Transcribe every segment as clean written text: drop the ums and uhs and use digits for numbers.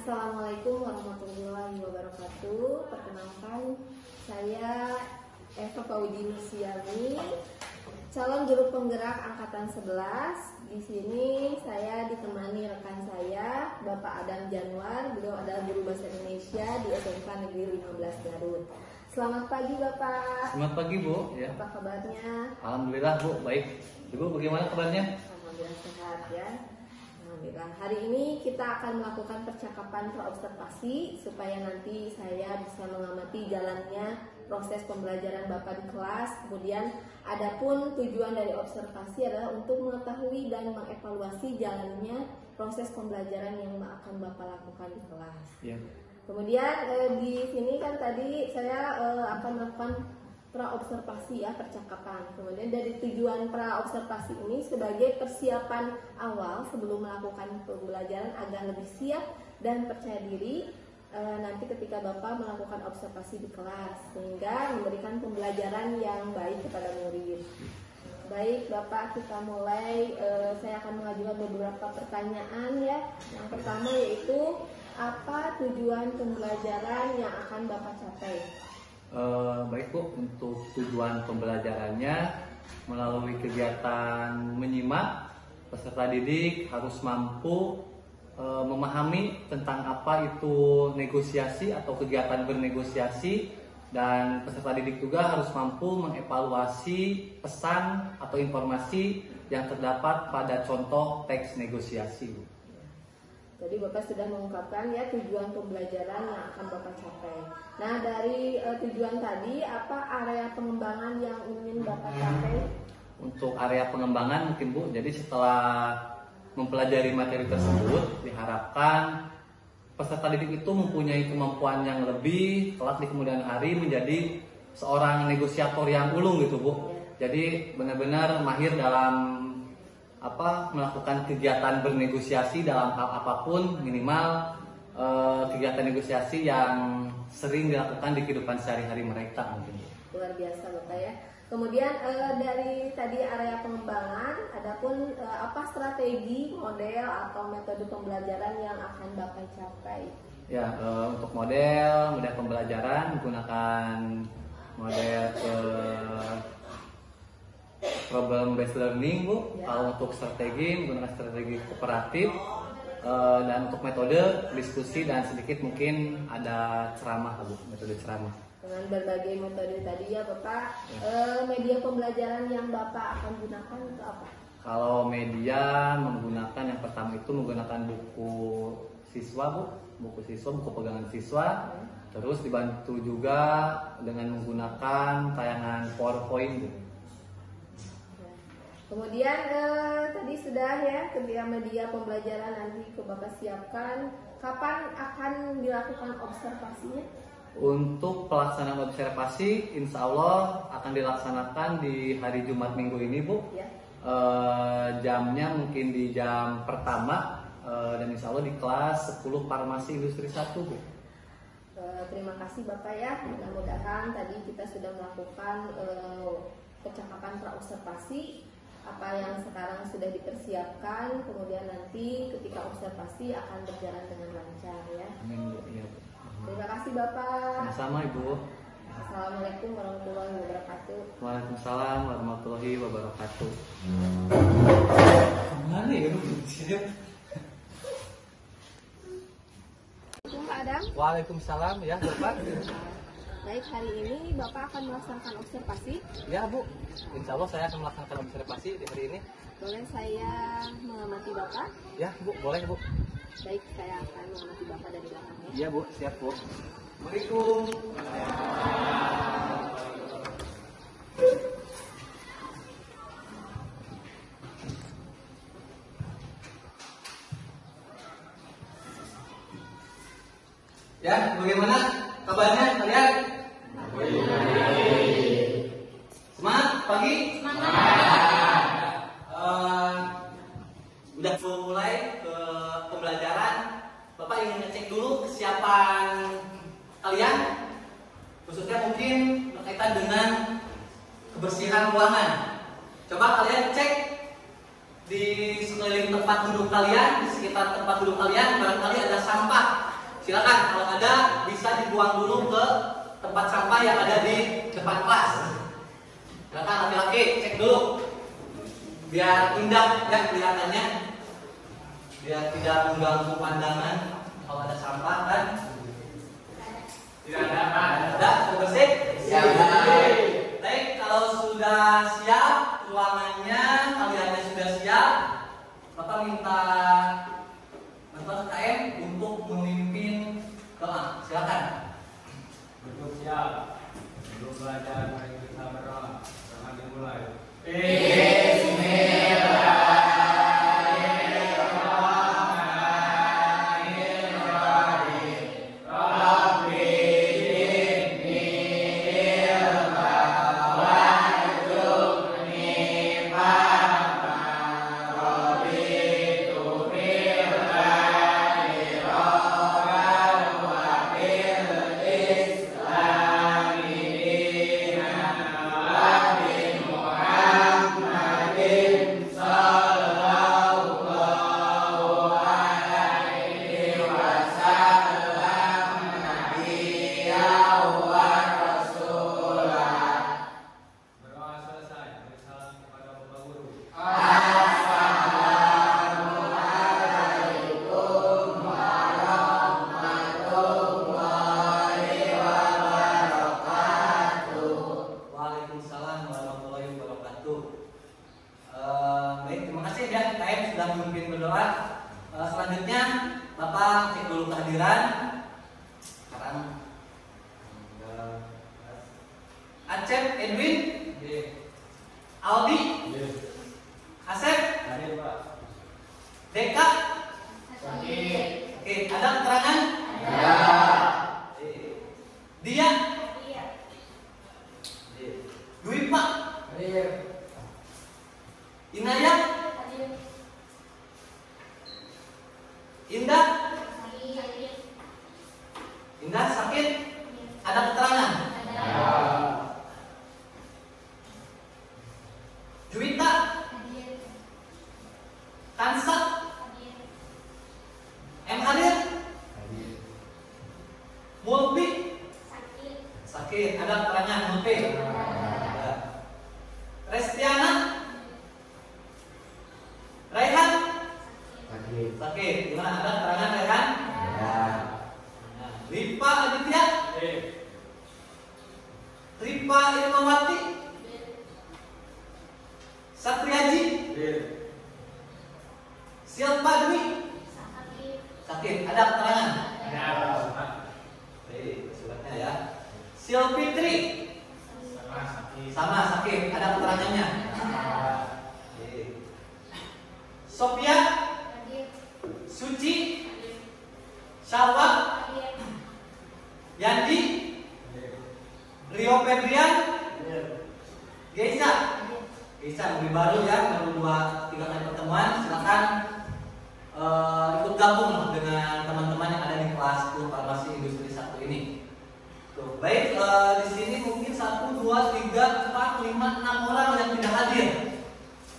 Assalamualaikum warahmatullahi wabarakatuh. Perkenalkan, saya Eva Faudi Nusiami, calon juru penggerak angkatan 11. Di sini saya ditemani rekan saya, Bapak Adam Januar. Beliau adalah guru bahasa Indonesia di SMK Negeri 15 Garut. Selamat pagi Bapak. Selamat pagi Bu. Ya. Apa kabarnya? Alhamdulillah Bu, baik. Ibu bagaimana kabarnya? Alhamdulillah sehat ya. Alhamdulillah. Hari ini kita akan melakukan percakapan praobservasi supaya nanti saya bisa mengamati jalannya proses pembelajaran Bapak di kelas. Kemudian adapun tujuan dari observasi adalah untuk mengetahui dan mengevaluasi jalannya proses pembelajaran yang akan Bapak lakukan di kelas. Ya. Kemudian di sini kan tadi saya akan melakukan praobservasi ya, percakapan. Kemudian dari tujuan praobservasi ini sebagai persiapan awal sebelum melakukan pembelajaran agar lebih siap dan percaya diri nanti ketika Bapak melakukan observasi di kelas, sehingga memberikan pembelajaran yang baik kepada murid. Baik Bapak, kita mulai. Saya akan mengajukan beberapa pertanyaan ya. Yang pertama yaitu, apa tujuan pembelajaran yang akan Bapak capai? Baik Bu, untuk tujuan pembelajarannya melalui kegiatan menyimak, peserta didik harus mampu memahami tentang apa itu negosiasi atau kegiatan bernegosiasi, dan peserta didik juga harus mampu mengevaluasi pesan atau informasi yang terdapat pada contoh teks negosiasi. Jadi Bapak sudah mengungkapkan ya tujuan pembelajaran yang akan Bapak capai. Nah, dari tujuan tadi, apa area pengembangan yang ingin Bapak capai? Untuk area pengembangan mungkin Bu, jadi setelah mempelajari materi tersebut, diharapkan peserta didik itu mempunyai kemampuan yang lebih kelak di kemudian hari menjadi seorang negosiator yang ulung gitu Bu. Jadi benar-benar mahir dalam melakukan kegiatan bernegosiasi dalam hal apapun, minimal kegiatan negosiasi yang sering dilakukan di kehidupan sehari-hari mereka mungkin. Luar biasa Bapak ya. Kemudian dari tadi area pengembangan, adapun apa strategi, model atau metode pembelajaran yang akan Bapak capai? Ya, untuk model pembelajaran menggunakan model problem based learning Bu. Ya. Kalau untuk strategi menggunakan strategi kooperatif, dan untuk metode diskusi dan sedikit mungkin ada ceramah Bu, metode ceramah. Dengan berbagai metode tadi ya Bapak, ya. Media pembelajaran yang Bapak akan gunakan itu apa? Kalau media menggunakan, yang pertama itu menggunakan buku siswa Bu, buku pegangan siswa. Ya. Terus dibantu juga dengan menggunakan tayangan PowerPoint Bu. Kemudian tadi sudah ya, ketika media pembelajaran nanti ke Bapak siapkan, kapan akan dilakukan observasinya? Untuk pelaksanaan observasi, insya Allah akan dilaksanakan di hari Jumat minggu ini Bu. Ya. Jamnya mungkin di jam pertama, dan insya Allah di kelas 10 Farmasi Industri 1 Bu. Terima kasih Bapak ya, mudah-mudahan tadi kita sudah melakukan percakapan praobservasi, apa yang sekarang sudah dipersiapkan, kemudian nanti ketika observasi akan berjalan dengan lancar ya. Amin Bu. Ya, Bu. Terima kasih Bapak. Sama Ibu. Assalamualaikum warahmatullahi wabarakatuh. Waalaikumsalam warahmatullahi wabarakatuh. Mana ya Bu? Pak Adam. Waalaikumsalam ya Bapak. Baik, hari ini Bapak akan melaksanakan observasi? Ya Bu, insya Allah saya akan melaksanakan observasi di hari ini. Boleh saya mengamati Bapak? Ya Bu, boleh Bu. Baik, saya akan mengamati Bapak dari belakangnya. Iya Bu, siap Bu. Assalamualaikum. Ya, bagaimana kabarnya kalian? Semangat pagi? Semangat. Udah mulai ke pembelajaran. Bapak ingin ngecek dulu kesiapan kalian, khususnya mungkin berkaitan dengan kebersihan ruangan. Coba kalian cek di sekeliling tempat duduk kalian, di sekitar tempat duduk kalian barangkali ada sampah silakan kalau ada bisa dibuang dulu ke tempat sampah yang ada di depan kelas. Silakan laki-laki cek dulu biar indah ya kelihatannya, biar tidak mengganggu pandangan kalau ada sampah kan. Tidak ada, sudah bersih? Siap. Baik, kalau sudah siap ruangannya, kaliannya sudah siap, Bapak minta bantuan KM untuk memimpin doa. Silakan. Untuk siap. Sebelum belajar, mari kita berdoa. Jangan dimulai. Berdoa selesai. Beri salam kepada Bapak Guru. Waalaikumsalam warahmatullahi wabarakatuh. Baik, terima kasih ya KM sudah memimpin berdoa. Selanjutnya Bapak cek dulu kehadiran. Sekarang Acep Edwin, Aldi, Asep, Hadir, Pak. Deka. Sakit. Oke, ada keterangan? Ya. Dia, Dwi Pak, Hadir. Inayat, Indah, Indah sakit. Ada keterangan? Ya. Juwita, Kansa, M Hadir, Hadir. Mulpi sakit. Ada keterangan Mulpi? Ada. Restiana, Raihan Hadir. sakit. Gimana? Ada keterangan Raihan? Ya. Ripa Aditya, Hadir. Ripa Irmawati, Satriaji, Hadir. Silpa Dwi sakit. Ada keterangan? Ya. Baik, suratnya ya. Silfitri Sama sakit. sama sakit. Ada keterangannya? Baik. Sophia, Suci, Syalwa, Yandi, Hadir. Rio Febrian, Hadir. Geisa. Geisa lebih baru ya, baru 2-3 kali pertemuan. Silakan ikut gabung dengan teman-teman yang ada di kelas Farmasi Industri 1 ini. Tuh, baik, di sini mungkin 1, 2, 3, 4, 5, 6 orang yang tidak hadir.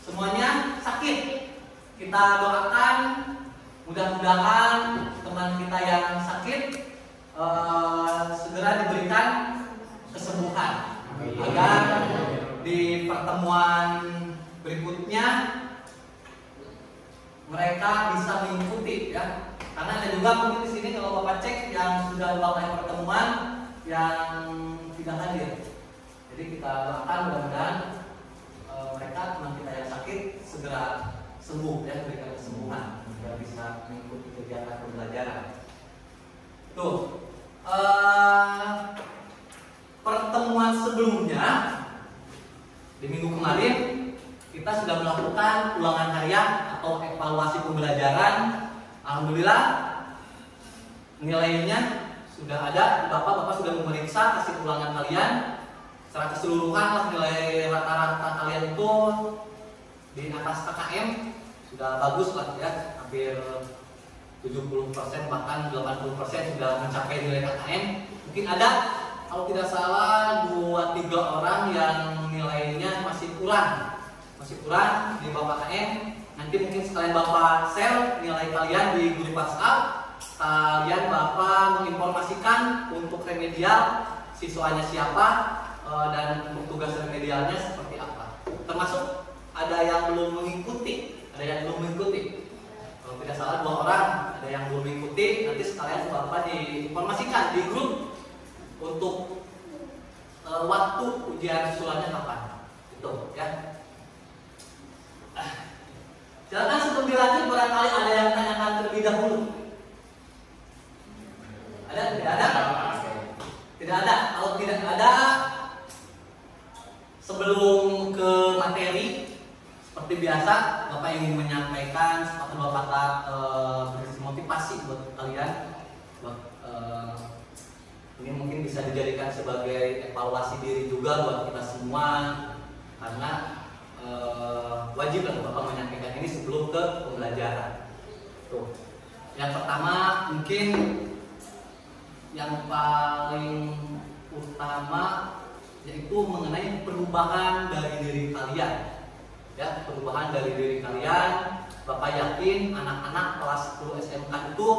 Semuanya sakit. Kita doakan mudah-mudahan teman kita yang sakit segera diberikan kesembuhan agar di pertemuan berikutnya mereka bisa mengikuti ya. Karena ada juga mungkin di sini kalau Bapak cek yang sudah melakukan pertemuan yang tidak hadir. Jadi kita doakan mudah-mudahan mereka teman kita yang sakit segera sembuh ya, diberikan kesembuhan agar bisa mengikuti kegiatan pembelajaran. Tuh, pertemuan sebelumnya di minggu kemarin kita sudah melakukan ulangan harian atau evaluasi pembelajaran. Alhamdulillah nilainya sudah ada. Bapak sudah memeriksa hasil ulangan kalian. Secara keseluruhan lah nilai rata-rata kalian itu di atas KKM sudah bagus lah ya, hampir 70% bahkan 80% sudah mencapai nilai KKM. Mungkin ada kalau tidak salah 2-3 orang yang nilainya masih kurang di bawah KKM. Nanti mungkin sekalian Bapak share nilai kalian di grup WhatsApp. Kalian Bapak remedial siswanya siapa dan untuk tugas remedialnya seperti apa. Termasuk ada yang belum mengikuti, Kalau tidak salah 2 orang ada yang belum mengikuti. Nanti sekalian Bapak diinformasikan di grup untuk waktu ujian susulannya kapan. Itu ya. Silakan sebelum dilanjut barangkali ada yang tanyakan terlebih dahulu. Ada? Tidak ada? Tidak ada. Kalau tidak ada, sebelum ke materi, seperti biasa, Bapak ingin menyampaikan satu dua kata motivasi buat kalian. Ini mungkin bisa dijadikan sebagai evaluasi diri juga buat kita semua, karena wajib lah Bapak menyampaikan ini sebelum ke pembelajaran. Tuh. Yang pertama mungkin yang paling utama yaitu mengenai perubahan dari diri kalian. Ya, perubahan dari diri kalian. Bapak yakin anak-anak kelas 10 SMK itu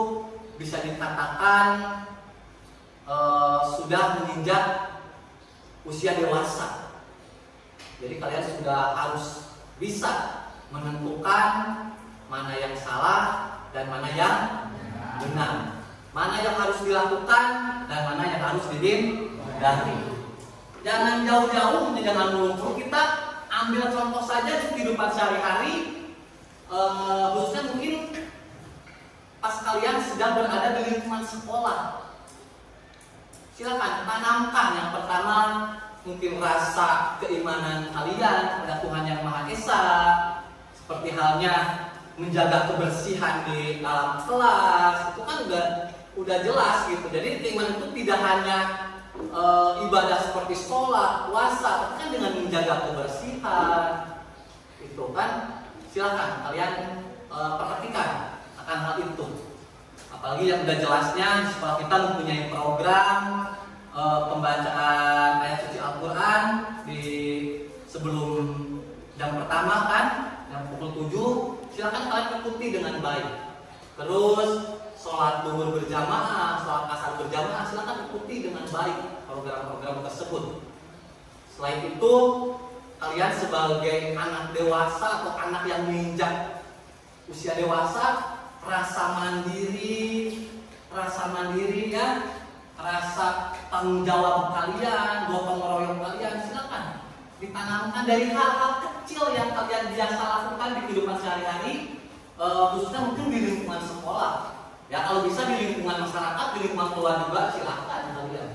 bisa dikatakan sudah menginjak usia dewasa. Jadi kalian sudah harus bisa menentukan mana yang salah dan mana yang benar, mana yang harus dilakukan dan mana yang harus dihindari. Jangan jauh-jauh, jangan melulu. Kita ambil contoh saja di kehidupan sehari-hari, khususnya mungkin pas kalian sedang berada di lingkungan sekolah. Silakan tanamkan yang pertama mungkin rasa keimanan kalian kepada Tuhan Yang Maha Esa, seperti halnya menjaga kebersihan di dalam kelas. Itu kan udah jelas gitu. Jadi keimanan itu tidak hanya ibadah seperti sholat, puasa, tapi kan dengan menjaga kebersihan. Itu kan silakan kalian perhatikan akan hal itu. Apalagi yang udah jelasnya di sekolah kita mempunyai program pembacaan ayat suci Al-Quran di sebelum jam pertama kan, jam pukul 7. Silakan kalian ikuti dengan baik. Terus sholat duhur berjamaah, sholat asar berjamaah, silakan ikuti dengan baik program-program tersebut. Selain itu, kalian sebagai anak dewasa atau anak yang menginjak usia dewasa, rasa mandiri ya, rasa tanggung jawab kalian, gotong royong kalian, silakan ditanamkan dari hal-hal kecil yang kalian biasa lakukan di kehidupan sehari-hari, khususnya mungkin di lingkungan sekolah. Ya kalau bisa di lingkungan masyarakat, di lingkungan keluarga juga silakan kalian.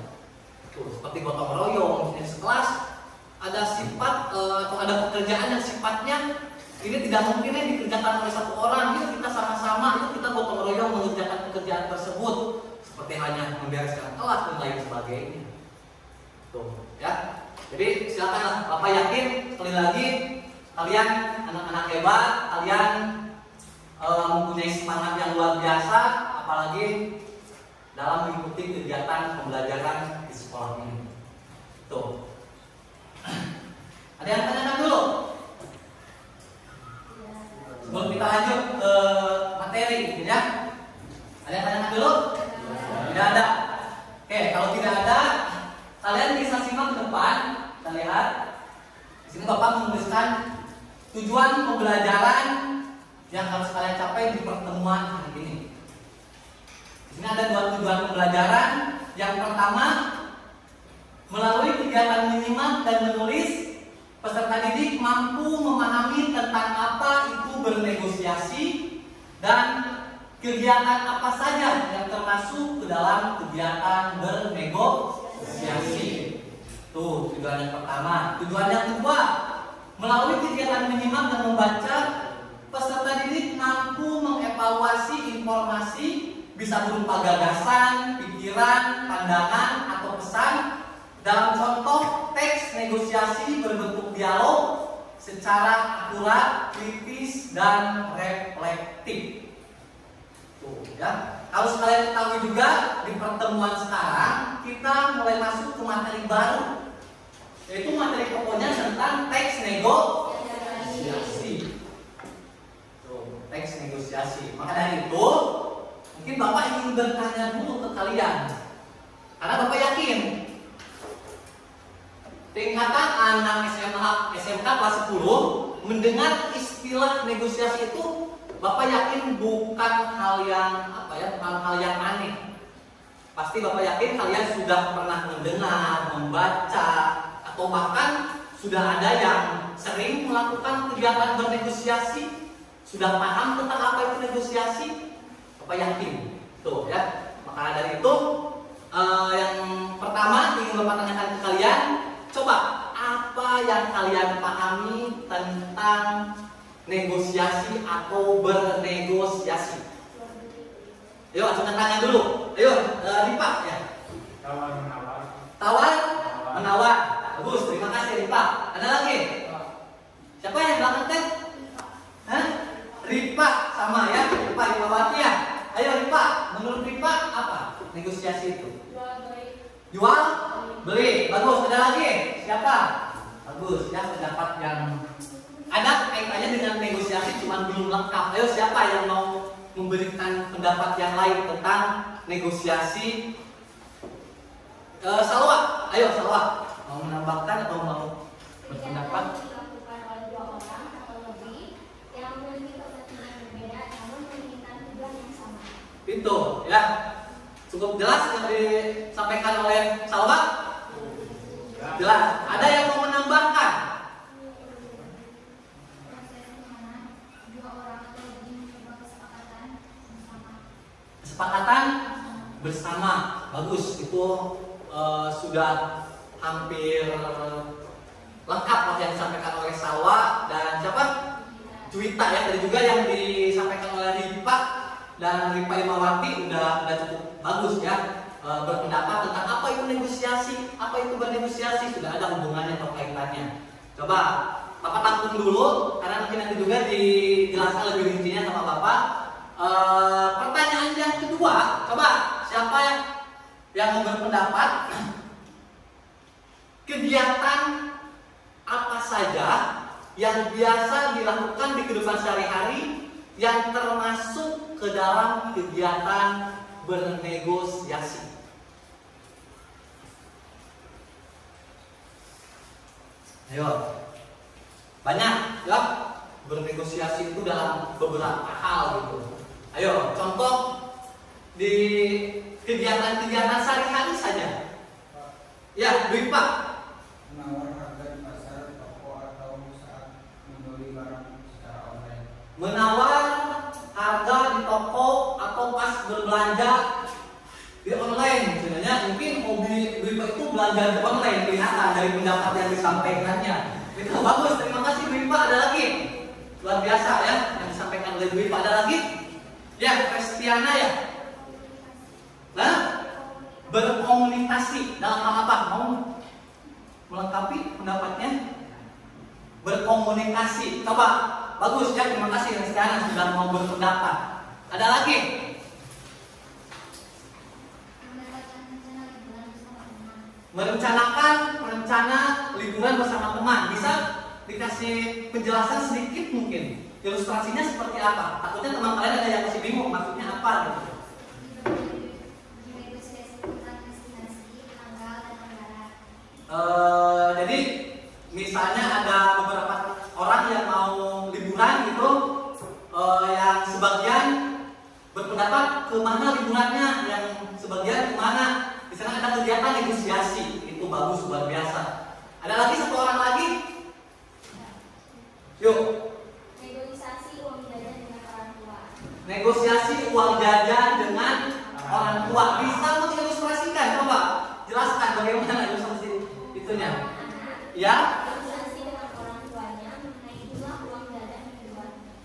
Tuh, seperti gotong royong di sekelas, ada sifat atau ada pekerjaan yang sifatnya ini tidak mungkin dikerjakan oleh satu orang. Yuk kita sama-sama, yuk kita gotong royong mengerjakan pekerjaan tersebut. Seperti hanya membereskan kelas dan lain sebagainya. Tuh, ya. Jadi silakanlah, Bapak yakin sekali lagi kalian anak-anak hebat, kalian mempunyai semangat yang luar biasa, apalagi dalam mengikuti kegiatan pembelajaran di sekolah ini. Tuh. Ada yang tanyakan dulu? Sebelum kita lanjut ke materi, ya. Ada yang tanyakan dulu? Tidak ada. Oke, kalau tidak ada, kalian bisa simak ke depan. Kita lihat. Di sini Bapak menuliskan tujuan pembelajaran yang harus kalian capai di pertemuan hari ini. Di sini ada 2 tujuan pembelajaran. Yang pertama, melalui kegiatan menyimak dan menulis, peserta didik mampu memahami tentang apa itu bernegosiasi dan kegiatan apa saja yang termasuk ke dalam kegiatan bernegosiasi. Tuh, tujuan yang pertama. Tujuan yang kedua, melalui kegiatan menyimak dan membaca, peserta didik mampu mengevaluasi informasi, bisa berupa gagasan, pikiran, pandangan, atau pesan dalam contoh teks negosiasi berbentuk dialog secara akurat, kritis, dan reflektif. Tuh, ya. Harus kalian ketahui juga di pertemuan sekarang kita mulai masuk ke materi baru, yaitu materi pokoknya tentang teks negosiasi. Tuh, teks negosiasi. Maka dari itu, mungkin Bapak ingin bertanya dulu ke kalian. Karena Bapak yakin tingkatan anak SMK kelas 10 mendengar istilah negosiasi itu, Bapak yakin bukan hal yang bukan hal yang aneh. Pasti Bapak yakin kalian sudah pernah mendengar, membaca, atau bahkan sudah ada yang sering melakukan kegiatan bernegosiasi, sudah paham tentang apa itu negosiasi. Bapak yakin, tuh ya. Maka dari itu, yang pertama ingin Bapak tanyakan ke kalian, coba apa yang kalian pahami tentang negosiasi atau bernegosiasi? Ayo, angkat tangan dulu. Ayo, Ripa ya. Tawar menawar. Tawar menawar. Bagus, terima kasih Ripa. Ada lagi? Siapa yang belakang teh? Hah? Ripa sama ya, Ripa Ripawati ya. Ayo Ripa, menurut Ripa apa negosiasi itu? Jual beli. Bagus, ada lagi? Siapa? Bagus, ya pendapat yang ada kaitannya dengan negosiasi cuma belum lengkap. Ayo siapa yang mau memberikan pendapat yang lain tentang negosiasi? Salwa, ayo Salwa, mau menambahkan atau mau berpendapat? Dilakukan oleh dua orang atau lebih yang memiliki kepentingan berbeda namun menginginkan tujuan yang sama. Itu ya, cukup jelas yang disampaikan oleh Salwa. Jelas. Ada yang mau menambahkan? Kesepakatan bersama, bagus, itu sudah hampir lengkap apa yang disampaikan oleh Salwa dan siapa? Juwita ya, tadi juga yang disampaikan oleh Ripa dan Ripa Imawati udah cukup bagus ya, berpendapat tentang apa itu negosiasi, apa itu bernegosiasi, sudah ada hubungannya atau kaitannya. Coba Bapak tampung dulu karena nanti juga dijelaskan lebih rincinya sama Bapak. Pertanyaan yang kedua, coba siapa yang mau berpendapat? Kegiatan apa saja yang biasa dilakukan di kehidupan sehari-hari yang termasuk ke dalam kegiatan bernegosiasi? Ayo, banyak ya, bernegosiasi itu dalam beberapa hal gitu. Ayo, contoh di kegiatan-kegiatan sehari-hari saja. Ya, Dwi Pak. Menawar harga di pasar, toko atau saat membeli barang secara online. Menawar harga di toko atau pas berbelanja di online. Sebenarnya mungkin hobi Dwi Pak itu belanja di online, kelihatan dari pendapat yang disampaikannya. Itu bagus, terima kasih Dwi Pak. Ada lagi? Luar biasa ya yang disampaikan oleh Dwi Pak. Ada lagi? Ya, Kristiana ya. Nah, berkomunikasi dalam hal apa? Mau melengkapi pendapatnya? Berkomunikasi. Coba, bagus ya, terima kasih Kristiana sudah mau berpendapat. Ada lagi? Merencanakan rencana liburan bersama teman. Bisa dikasih penjelasan sedikit mungkin? Ilustrasinya seperti apa? Takutnya teman kalian ada yang masih bingung maksudnya apa gitu. Jadi misalnya ada beberapa orang yang mau liburan gitu, yang sebagian berpendapat kemana liburannya, yang sebagian kemana. Di sana ada kegiatan negosiasi, itu bagus, luar biasa. Ada lagi satu orang lagi, yuk. Negosiasi uang jajan dengan orang tua. Bisa mengilustrasikan? Coba jelaskan bagaimana ilustrasi itunya. Ya?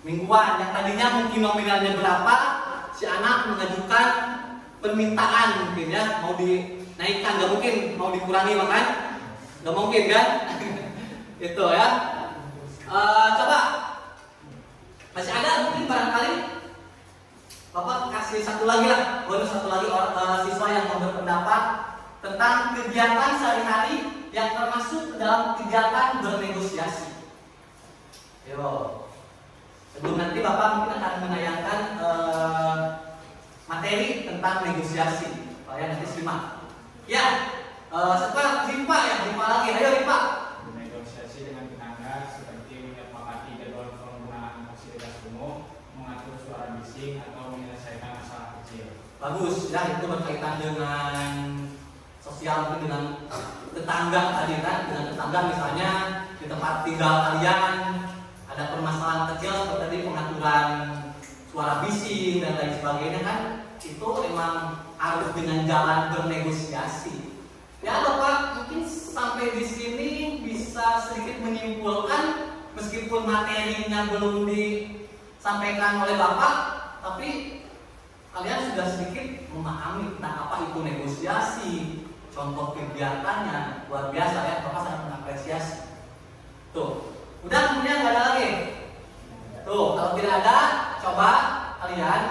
Mingguan. Yang tadinya mungkin nominalnya berapa, si anak mengajukan permintaan mungkin ya, mau dinaikkan, nggak mungkin, mau dikurangi makan, nggak mungkin kan? Itu ya. Coba masih ada mungkin barangkali. Bapak kasih satu lagi lah, bonus satu lagi siswa yang mau berpendapat tentang kegiatan sehari-hari yang termasuk ke dalam kegiatan bernegosiasi. Yo, sebelum nanti Bapak mungkin akan menayangkan materi tentang negosiasi, kalian nanti simak. Ya, setelah Ripa ya, Ripa lagi. Ayo Ripa. Bernegosiasi dengan tetangga seperti menyepakati jadwal penggunaan fasilitas umum, mengatur suara bising, atau menyelesaikan masalah kecil. Bagus, ya itu berkaitan dengan sosial, mungkin dengan tetangga tadi kan, dengan tetangga misalnya di tempat tinggal kalian ada permasalahan kecil seperti tadi pengaturan suara bising dan lain sebagainya kan, itu emang harus dengan jalan bernegosiasi. Ya Bapak mungkin sampai di sini bisa sedikit menyimpulkan meskipun materinya belum disampaikan oleh Bapak, tapi kalian sudah sedikit memahami tentang apa itu negosiasi, contoh kegiatannya luar biasa ya, Bapak sangat mengapresiasi. Tuh, udah kemudian nggak ada lagi. Tuh, kalau tidak ada, coba kalian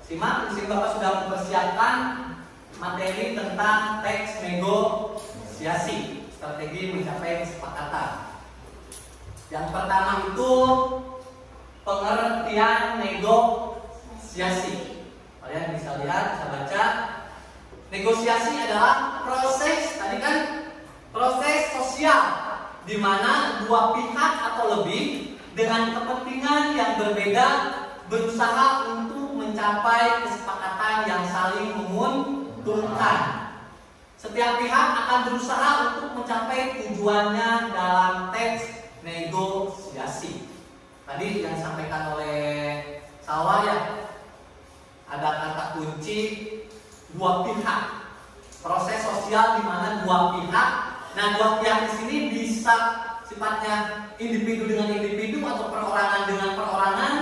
simak. Di sini Bapak sudah mempersiapkan materi tentang teks negosiasi, strategi mencapai kesepakatan. Yang pertama itu pengertian negosiasi. Kalian bisa lihat, bisa baca. Negosiasi adalah proses, tadi kan proses sosial di mana dua pihak atau lebih dengan kepentingan yang berbeda berusaha untuk mencapai kesepakatan yang saling menguntungkan. Setiap pihak akan berusaha untuk mencapai tujuannya dalam teks negosiasi. Tadi yang disampaikan oleh Salwa ya, ada kata kunci dua pihak. Proses sosial di mana dua pihak. Nah, dua pihak di sini bisa sifatnya individu dengan individu atau perorangan dengan perorangan,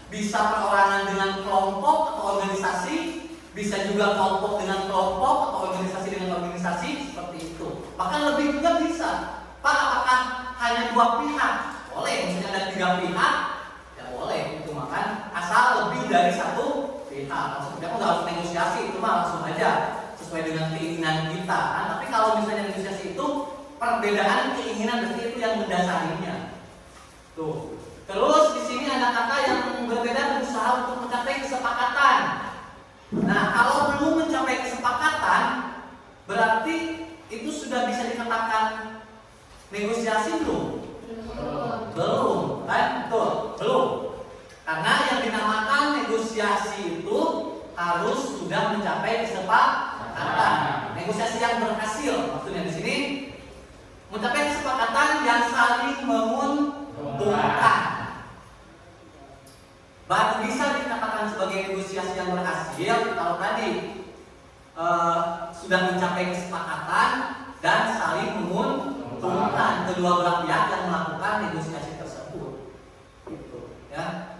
bisa perorangan dengan kelompok atau organisasi, bisa juga kelompok dengan kelompok atau organisasi dengan organisasi, seperti itu. Bahkan lebih juga bisa. Pak, apakah hanya dua pihak? Boleh, misalnya ada tiga pihak, ya boleh itu makan asal lebih dari satu pihak. Maksudnya nggak harus negosiasi, itu mah langsung aja sesuai dengan keinginan kita. Nah, tapi kalau misalnya negosiasi itu perbedaan keinginan, berarti itu yang mendasarinya. Tuh. Terus di sini ada kata yang berbeda, berusaha untuk mencapai kesepakatan. Nah, kalau belum mencapai kesepakatan, berarti itu sudah bisa dikatakan negosiasi belum? Belum, kan? Betul, belum. Karena yang dinamakan negosiasi itu harus sudah mencapai kesepakatan. Negosiasi yang berhasil, maksudnya di sini mencapai kesepakatan yang saling menguntungkan. Baru bisa dikatakan sebagai negosiasi yang berhasil kalau tadi sudah mencapai kesepakatan dan saling menguntungkan kedua belah pihak yang melakukan negosiasi tersebut. Gitu, ya.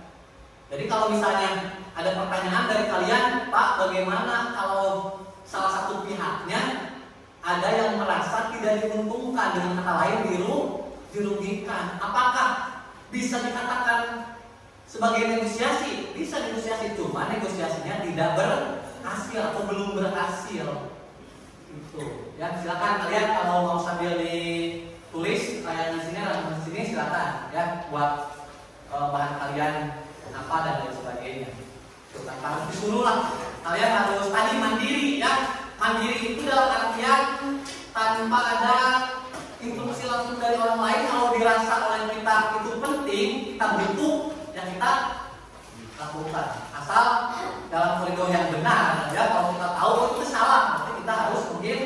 Jadi kalau misalnya ada pertanyaan dari kalian, Pak, bagaimana kalau salah satu pihaknya ada yang merasa tidak diuntungkan, dengan kata lain dirugikan, apakah bisa dikatakan sebagai negosiasi? Bisa negosiasi, cuma negosiasinya tidak berhasil atau belum berhasil. Gitu. Ya, silakan kalian kalau mau sambil ditulis kayak di sini silakan ya, buat bahan kalian apa dan lain sebagainya. Tanpa harus disuruh lah. Kalian harus tadi mandiri ya. Mandiri itu dalam artian tanpa ada instruksi langsung dari orang lain. Kalau dirasa oleh kita itu penting, kita butuh, ya kita lakukan. Asal dalam koridor yang benar. Ya, kalau kita tahu itu salah, berarti kita harus mungkin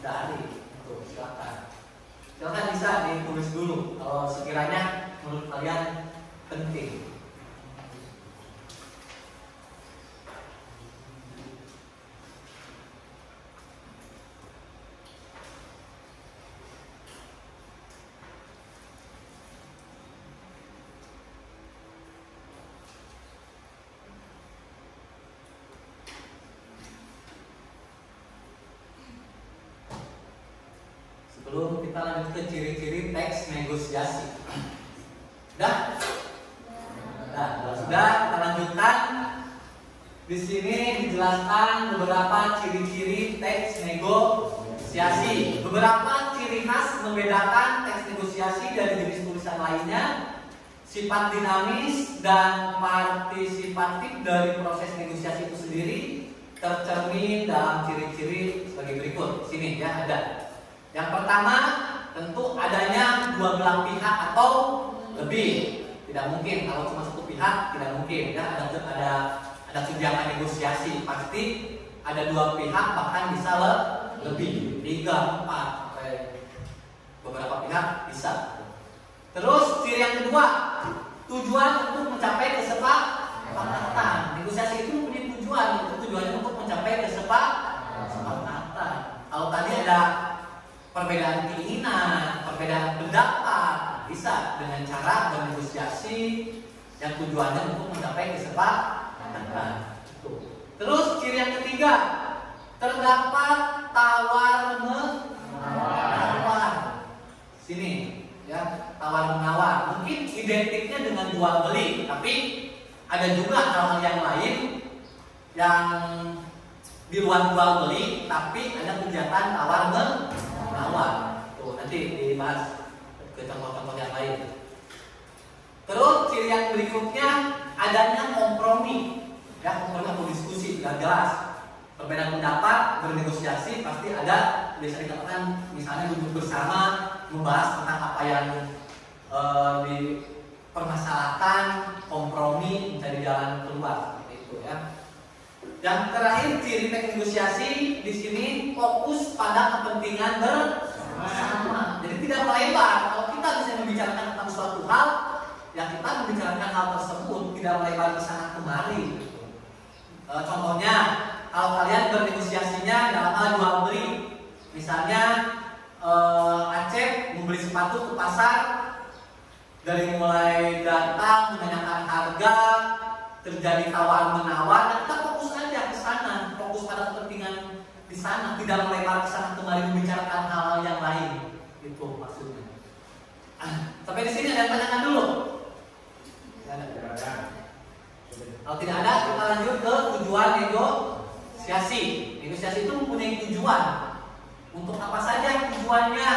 dari. Tuh, silakan bisa ditulis dulu kalau sekiranya menurut kalian penting. Sebelum kita lanjut ke ciri-ciri teks negosiasi. Sudah? Nah, kalau sudah, kita lanjutkan. Di sini dijelaskan beberapa ciri-ciri teks negosiasi. Beberapa ciri khas membedakan teks negosiasi dari jenis tulisan lainnya. sifat dinamis dan partisipatif dari proses negosiasi itu sendiri tercermin dalam ciri-ciri sebagai berikut. Sini ya ada. Yang pertama tentu adanya dua belah pihak atau lebih. Tidak mungkin kalau cuma satu pihak, tidak mungkin ya. Ada kegiatan negosiasi pasti ada dua pihak, bahkan bisa lebih 3, 4 sampai beberapa pihak bisa. Terus ciri yang kedua, tujuan untuk mencapai kesepakatan. Negosiasi itu punya tujuan, itu tujuannya untuk mencapai kesepakatan. Kalau tadi ada perbedaan keinginan, perbedaan pendapat, bisa dengan cara bernegosiasi yang tujuannya untuk mencapai kesepakatan. Terus ciri yang ketiga, terdapat tawar-menawar. Sini ya, tawar-menawar. Mungkin identiknya dengan jual beli, tapi ada juga hal-hal yang lain yang di luar jual beli, tapi ada kegiatan tawar-menawar. Tuh nanti dibahas ke contoh-contoh yang lain. Terus ciri yang berikutnya adanya kompromi. Ya, kompromi atau diskusi, sudah jelas. Perbedaan pendapat, bernegosiasi pasti ada. Bisa dikatakan misalnya duduk bersama membahas tentang apa yang dipermasalahkan, kompromi, mencari jalan keluar, seperti itu ya. Yang terakhir ciri negosiasi di sini fokus pada kepentingan bersama. Jadi tidak melebar. Kalau kita bisa membicarakan tentang suatu hal, ya kita membicarakan hal tersebut, tidak melebar ke sana kemari. Contohnya, kalau kalian bernegosiasinya dalam hal jual beli, misalnya Acep membeli sepatu ke pasar, dari mulai datang menanyakan harga, terjadi tawar menawar, kita fokus aja ke sana, fokus pada kepentingan di sana, tidak melebar ke sana kemari membicarakan hal-hal yang lain. Itu maksudnya. Sampai di sini ada yang tanyakan dulu. Kalau tidak ada, kita lanjut ke tujuan negosiasi. Negosiasi itu mempunyai tujuan. Untuk apa saja tujuannya?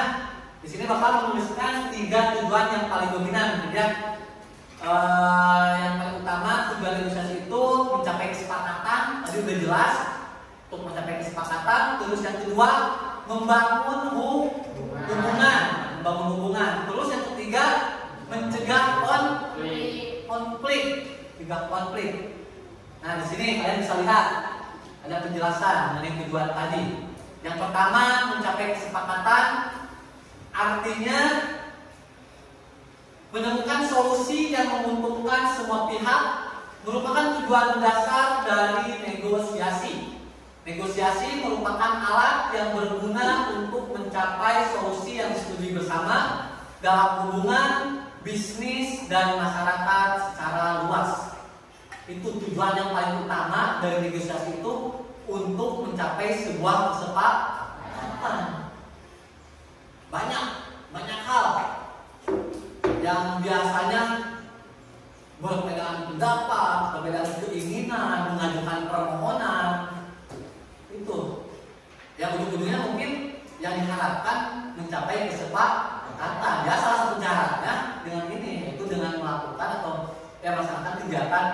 Di sini Bapak menuliskan 3 tujuan yang paling dominan. Ya. Yang paling utama tujuan negosiasi itu mencapai kesepakatan. Tadi sudah jelas untuk mencapai kesepakatan. Terus yang kedua membangun hubungan. Terus yang ketiga mencegah konflik. Nah di sini kalian bisa lihat ada penjelasan mengenai tujuan tadi. Yang pertama mencapai kesepakatan, artinya menemukan solusi yang menguntungkan semua pihak, merupakan tujuan dasar dari negosiasi. Negosiasi merupakan alat yang berguna untuk mencapai solusi yang disetujui bersama dalam hubungan bisnis dan masyarakat secara luas. Itu tujuan yang paling utama dari negosiasi itu, untuk mencapai sebuah kesepakatan. Banyak hal yang biasanya perbedaan pendapat, perbedaan keinginan, mengajukan permohonan, itu yang ujung-ujungnya mungkin yang diharapkan mencapai kesepakatan. Ya salah satu caranya dengan ini, yaitu dengan melakukan atau melaksanakan kegiatan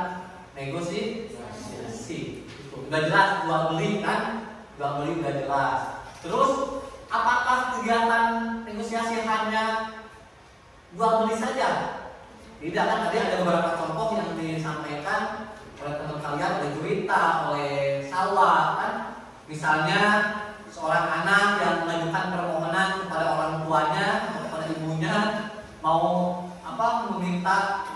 negosiasi. Udah jelas jual beli kan? Jual beli udah jelas. Terus apakah kegiatan negosiasi hanya jual beli saja? Tidak kan, tadi ada beberapa contoh yang disampaikan oleh teman kalian, oleh Juwita, oleh Salwa kan. Misalnya seorang anak yang mengajukan permohonan kepada orang tuanya, kepada ibunya, mau meminta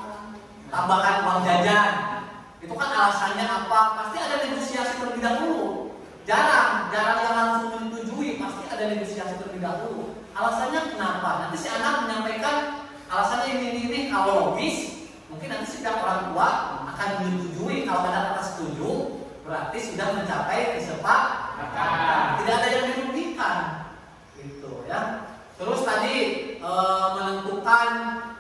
tambahan uang jajan. Itu kan alasannya apa? Pasti ada negosiasi terlebih dahulu. Jarang yang langsung menyetujui, pasti ada negosiasi terlebih dahulu. Alasannya kenapa? Nanti si anak menyampaikan alasannya ini. Kalau logis, mungkin nanti setiap orang tua akan menyetujui. Kalau ada kata setuju, berarti sudah mencapai kesepakatan. Tidak ada yang dirugikan, gitu ya. Terus tadi menentukan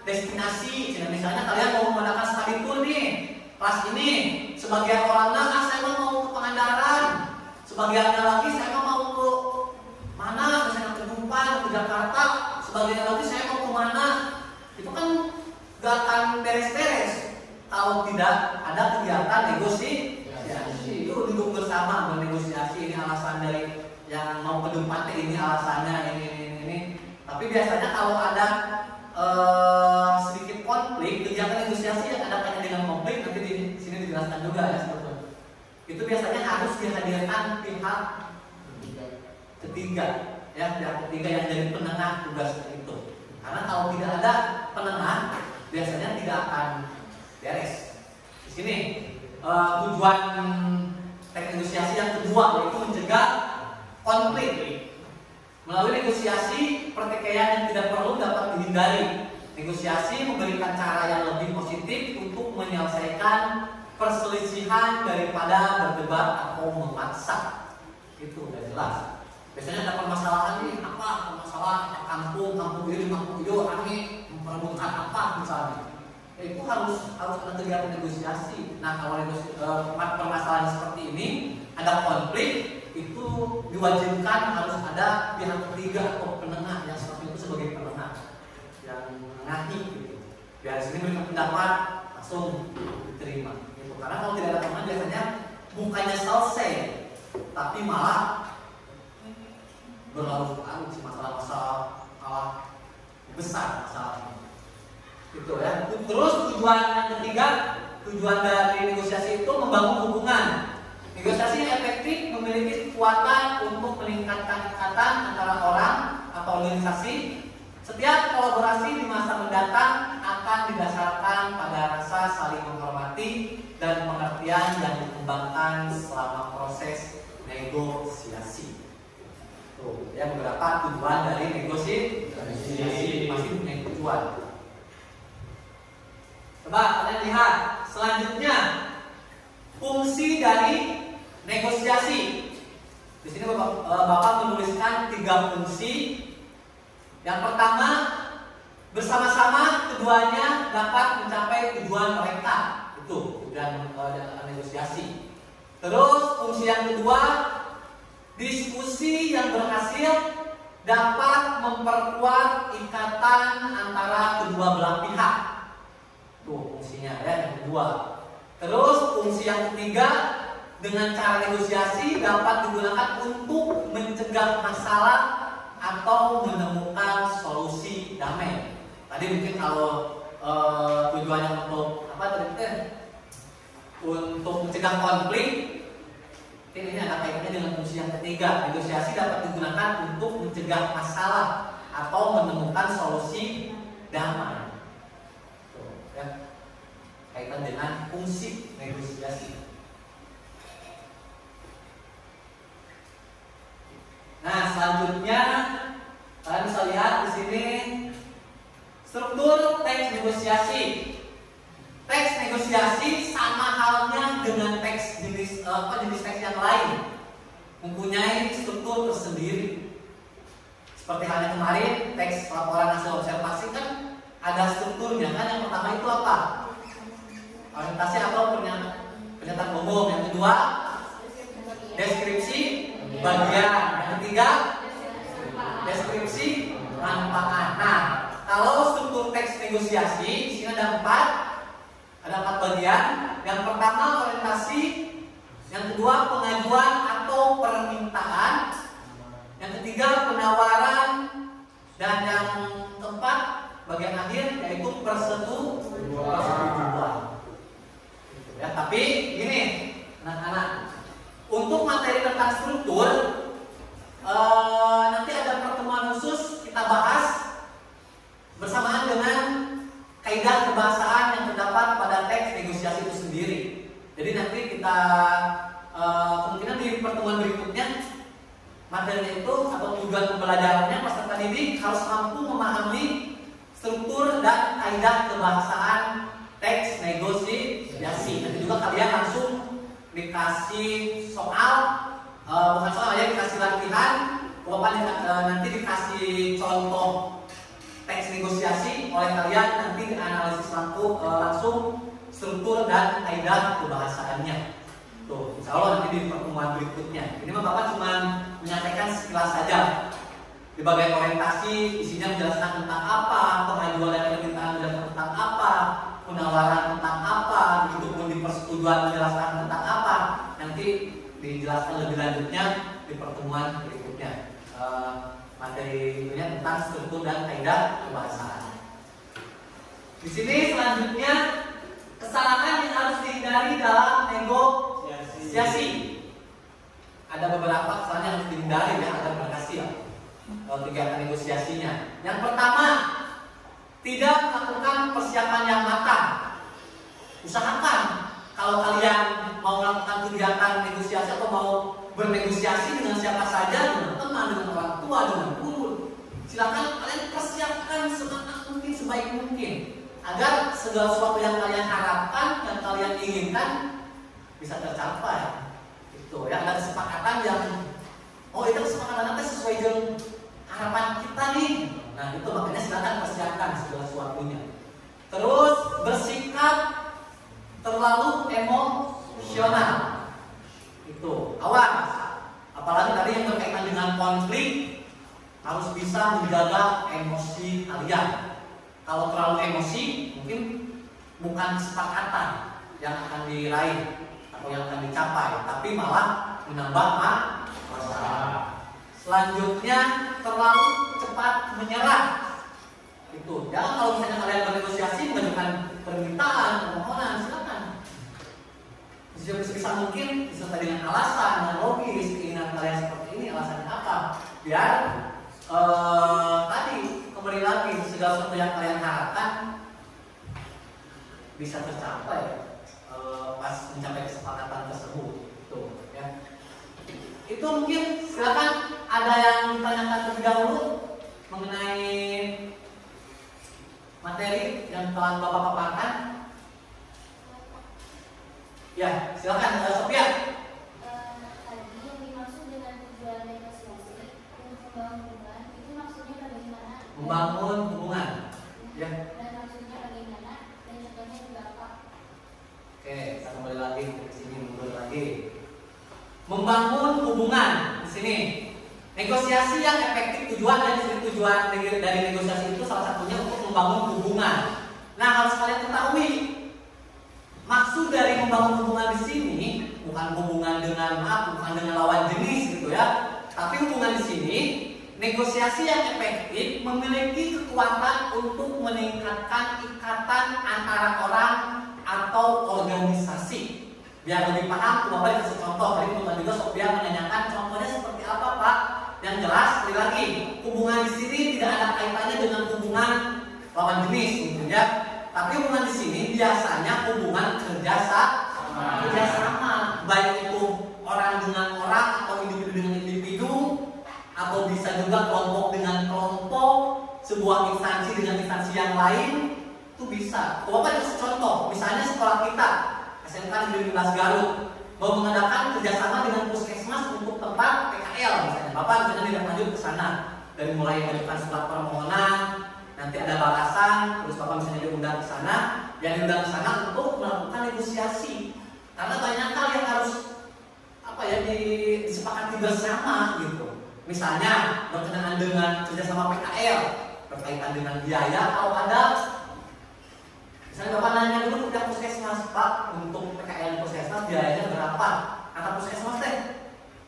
destinasi. Misalnya kalian mau menggunakan study tour nih. Kelas ini, sebagian orangnya saya mau ke Pangandaran, sebagiannya lagi saya mau ke mana, misalnya ke Jumpan, ke Jakarta, sebagian lagi saya mau ke mana. Itu kan gak akan beres-beres kalau tidak ada kegiatan negosiasi. Itu duduk bersama bernegosiasi, ini alasan dari yang mau ke depan, ini alasannya ini. Tapi biasanya kalau ada sedikit konflik, kegiatan negosiasi yang ada kaitannya dengan konflik, nanti di sini dijelaskan juga ya sebetulnya. Itu biasanya harus dihadirkan pihak ketiga, ya pihak ketiga yang jadi penengah tugas itu. Karena kalau tidak ada penengah, biasanya tidak akan beres. Di sini tujuan teknik negosiasi yang kedua yaitu mencegah konflik. Melalui negosiasi, pertikaian yang tidak perlu dapat dihindari. Negosiasi memberikan cara yang lebih positif untuk menyelesaikan perselisihan daripada berdebat atau memaksa. Itu udah jelas. Biasanya ada permasalahan nih, apa permasalahan kampung ini, kampung itu, kami memperebutkan apa misalnya. Itu harus ada kegiatan negosiasi. Nah, kalau permasalahan seperti ini ada konflik, itu diwajibkan harus ada pihak ketiga atau penengah yang seperti itu sebagai penengah yang menengahi gitu. Biar sini berikan pendapat langsung diterima gitu. Karena kalau tidak ada penengah biasanya bukannya selesai tapi malah berlarut-larut sih masalah besar masalahnya gitu ya. Terus tujuan yang ketiga, tujuan dari negosiasi itu membangun hubungan. Negosiasi yang efektif memiliki kekuatan untuk meningkatkan ikatan antara orang atau organisasi. Setiap kolaborasi di masa mendatang akan didasarkan pada rasa saling menghormati dan pengertian yang dikembangkan selama proses negosiasi. Tuh, ya beberapa tujuan dari negosiasi masih punya tujuan. Coba kalian lihat selanjutnya fungsi dari negosiasi. Di sini Bapak menuliskan 3 fungsi. Yang pertama, bersama-sama keduanya dapat mencapai tujuan mereka. Itu tujuan negosiasi. Terus fungsi yang kedua, diskusi yang berhasil dapat memperkuat ikatan antara kedua belah pihak. Tuh fungsinya ya yang kedua. Terus fungsi yang ketiga, dengan cara negosiasi dapat digunakan untuk mencegah masalah atau menemukan solusi damai. Tadi mungkin kalau tujuannya untuk apa tadi? Untuk mencegah konflik. Ini ada kaitannya dengan fungsi yang ketiga. Negosiasi dapat digunakan untuk mencegah masalah atau menemukan solusi damai. Tuh, ya. Kaitan dengan fungsi negosiasi. Nah, selanjutnya kalian bisa lihat di sini struktur teks negosiasi. Teks negosiasi sama halnya dengan teks jenis teks yang lain, mempunyai struktur tersendiri. Seperti halnya kemarin teks laporan hasil observasi kan ada strukturnya kan. Yang pertama itu apa? Orientasi atau pernyataan umum. Yang kedua deskripsi bagian. Yang ketiga deskripsi manfaat. Nah, kalau struktur teks negosiasi di sini ada 4 bagian. Yang pertama orientasi, yang kedua pengajuan atau permintaan, yang ketiga penawaran, dan yang keempat bagian akhir yaitu persetujuan. Ya, tapi gini anak-anak, untuk materi tentang struktur nanti ada pertemuan khusus kita bahas bersamaan dengan kaidah kebahasaan yang terdapat pada teks negosiasi itu sendiri. Jadi nanti kita kemungkinan di pertemuan berikutnya materinya itu atau tujuan pembelajarannya peserta didik harus mampu memahami struktur dan kaidah kebahasaan teks negosiasi. Nanti juga kalian langsung dikasih soal, bukan soal ya, dikasih latihan. Nanti dikasih contoh teks negosiasi oleh kalian, nanti dianalisis langsung struktur dan kaidah kebahasaannya. Tuh, insya Allah nanti di pertemuan berikutnya. Ini Bapak cuma menyampaikan sekilas saja. Di bagian orientasi isinya menjelaskan tentang apa, pengajuan dan permintaan menjelaskan tentang apa, tawaran tentang apa, itu pun di persetujuan menjelaskan tentang apa, nanti dijelaskan lebih lanjutnya di pertemuan berikutnya. Materinya tentang struktur dan kaidah kebahasaan. Di sini selanjutnya kesalahan yang harus dihindari dalam negosiasi. Ada beberapa kesalahan yang harus dihindari ya agar berhasil kegiatan negosiasinya. Yang pertama, tidak melakukan persiapan yang matang. Usahakan kalau kalian mau melakukan kegiatan negosiasi atau mau bernegosiasi dengan siapa saja, dengan teman, dengan orang tua, dengan guru, silakan kalian persiapkan sematang mungkin, sebaik mungkin, agar segala sesuatu yang kalian harapkan, yang kalian inginkan bisa tercapai. Itu ya, ada kesepakatan yang itu kesepakatan sesuai dengan harapan kita nih. Nah itu makanya silakan persiapkan segala sesuatunya. Terus bersikap terlalu emosional. Itu awas. Apalagi tadi yang berkaitan dengan konflik, harus bisa menjaga emosi kalian. Kalau terlalu emosi, mungkin bukan kesepakatan yang akan diraih atau yang akan dicapai, tapi malah menambah masalah. Selanjutnya, terlalu cepat menyerah. Itu. Jangan kalau misalnya kalian bernegosiasi mengajukan permintaan, permohonan, silakan. Sebisa mungkin disertai dengan alasan, dengan logis, keinginan kalian seperti ini, alasannya apa? Biar tadi kembali lagi segala sesuatu yang kalian harapkan bisa tercapai pas mencapai kesepakatan tersebut. Itu ya. Itu mungkin silakan ada yang ditanyakan terlebih dahulu mengenai materi yang telah Bapak paparkan. Ya, silakan Sophia. Tadi yang dimaksud dengan tujuan negosiasi untuk membangun hubungan itu maksudnya bagaimana? Membangun hubungan. Ya. Dan maksudnya bagaimana? Dan contohnya juga apa? Oke, kita kembali lagi ke sini, mundur lagi. Membangun hubungan di sini. Negosiasi yang efektif, tujuan dari negosiasi itu salah satunya untuk membangun hubungan. Nah, harus kalian ketahui, maksud dari membangun hubungan di sini bukan hubungan dengan bukan dengan lawan jenis gitu ya. Tapi hubungan di sini, negosiasi yang efektif memiliki kekuatan untuk meningkatkan ikatan antara orang atau organisasi. Biar lebih paham, Bapak dikasih contoh. Tadi Bapak juga Sophia menanyakan contohnya seperti apa, Pak? Yang jelas, sekali lagi, hubungan di sini tidak ada kaitannya dengan hubungan lawan jenis, gitu ya. Tapi hubungan di sini biasanya hubungan kerjasama, baik itu orang dengan orang atau individu dengan individu, atau bisa juga kelompok dengan kelompok, sebuah instansi dengan instansi yang lain, itu bisa. Bapak kasih contoh, misalnya sekolah kita SMK Negeri 15 Garut mau mengadakan kerjasama dengan puskesmas untuk tempat PKL misalnya. Bapak misalnya tidak lanjut ke sana, dari mulai mengajukan surat permohonan, nanti ada balasan, terus Bapak misalnya diundang ke sana, yang diundang ke sana untuk melakukan negosiasi. Karena banyak hal yang harus disepakati bersama gitu. Misalnya berkenaan dengan kerjasama PKL, berkaitan dengan biaya kalau ada. Misalnya Bapak nanya dulu ke puskesmas, Pak, untuk PKL puskesmas biayanya berapa? Kata puskesmas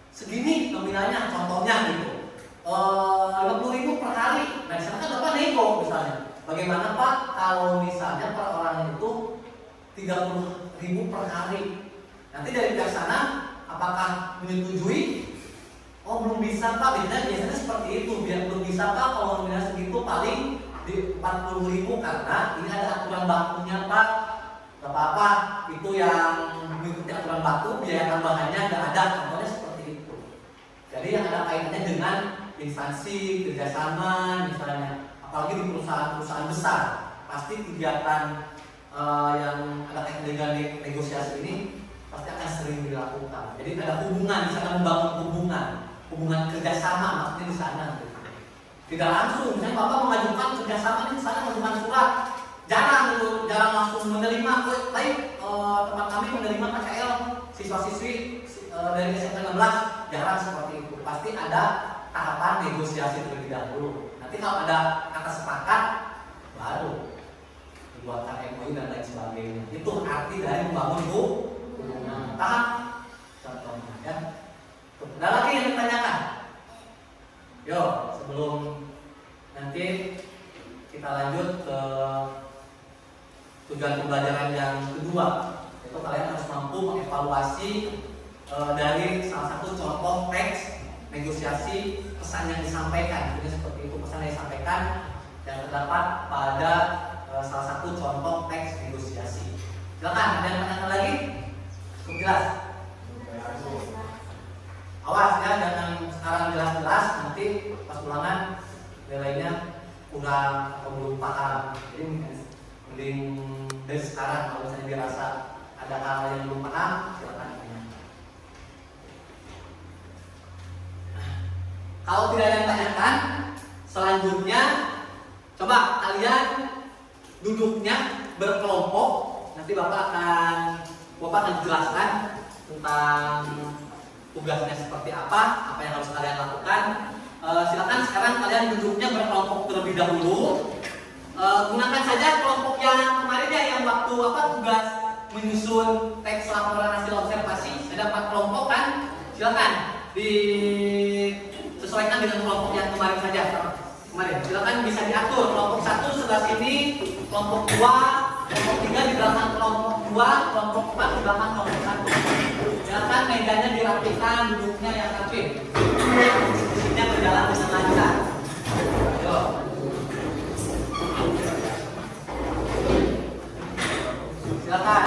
segini nominalnya, contohnya gitu. 50.000 per hari. Nah, di sana kan Bapak nego misalnya. Bagaimana Pak kalau misalnya per orang itu 30.000 per hari? Nanti dari pihak sana apakah menyetujui? Oh, belum bisa Pak, biasanya seperti itu. Biar belum bisa Pak, kalau nominal segitu paling di 40.000 karena ini ada aturan bakunya Pak. Gak apa-apa, itu yang mengikuti aturan baku, biaya tambahannya nggak ada, contohnya seperti itu. Jadi yang ada kaitannya dengan instansi, kerjasama misalnya, apalagi di perusahaan-perusahaan besar, pasti kegiatan yang ada kaitan dengan negosiasi ini pasti akan sering dilakukan. Jadi ada hubungan, di sana membangun hubungan kerjasama maksudnya di sana. Tidak langsung, misalnya Bapak mengajukan kerjasama di sana mengajukan surat, jarang langsung menerima. Baik, tempat kami menerima PKL siswa-siswi dari SMP 16, jarang seperti itu. Pasti ada tahapan negosiasi terlebih dahulu. Nanti kalau ada kata sepakat, baru dibuatkan MOU dan lain sebagainya. Itu arti dari membangun hubungan. Paham? Contohnya ya. Ada lagi yang ditanyakan? Yo, sebelum nanti kita lanjut ke tujuan pembelajaran yang kedua, yaitu kalian harus mampu mengevaluasi dari salah satu contoh teks negosiasi pesan yang disampaikan. Jadi seperti itu pesan yang disampaikan yang terdapat pada salah satu contoh teks negosiasi. Silakan, ada yang tanyakan lagi? Cukup jelas? Awas ya, jangan sekarang jelas-jelas nanti pas ulangan nilainya kurang atau belum paham. Jadi mending dari sekarang kalau misalnya dirasa ada hal yang belum paham, silakan tanya. Kalau tidak ada yang tanyakan, selanjutnya coba kalian duduknya berkelompok. Nanti Bapak akan jelaskan tentang tugasnya seperti apa yang harus kalian lakukan. Silakan sekarang kalian duduknya berkelompok terlebih dahulu. Gunakan saja kelompok yang kemarin ya, yang waktu tugas menyusun teks laporan hasil observasi. Ada 4 kelompok kan? Silakan disesuaikan dengan kelompok yang kemarin saja. Silakan bisa diatur. Kelompok 1 sebelah sini, kelompok 2, kelompok 3 di belakang kelompok 2, kelompok 4 di belakang kelompok 1. Silakan mejanya dirapikan, duduknya yang rapi. Diskusinya berjalan dengan lancar. Ayo. Silakan.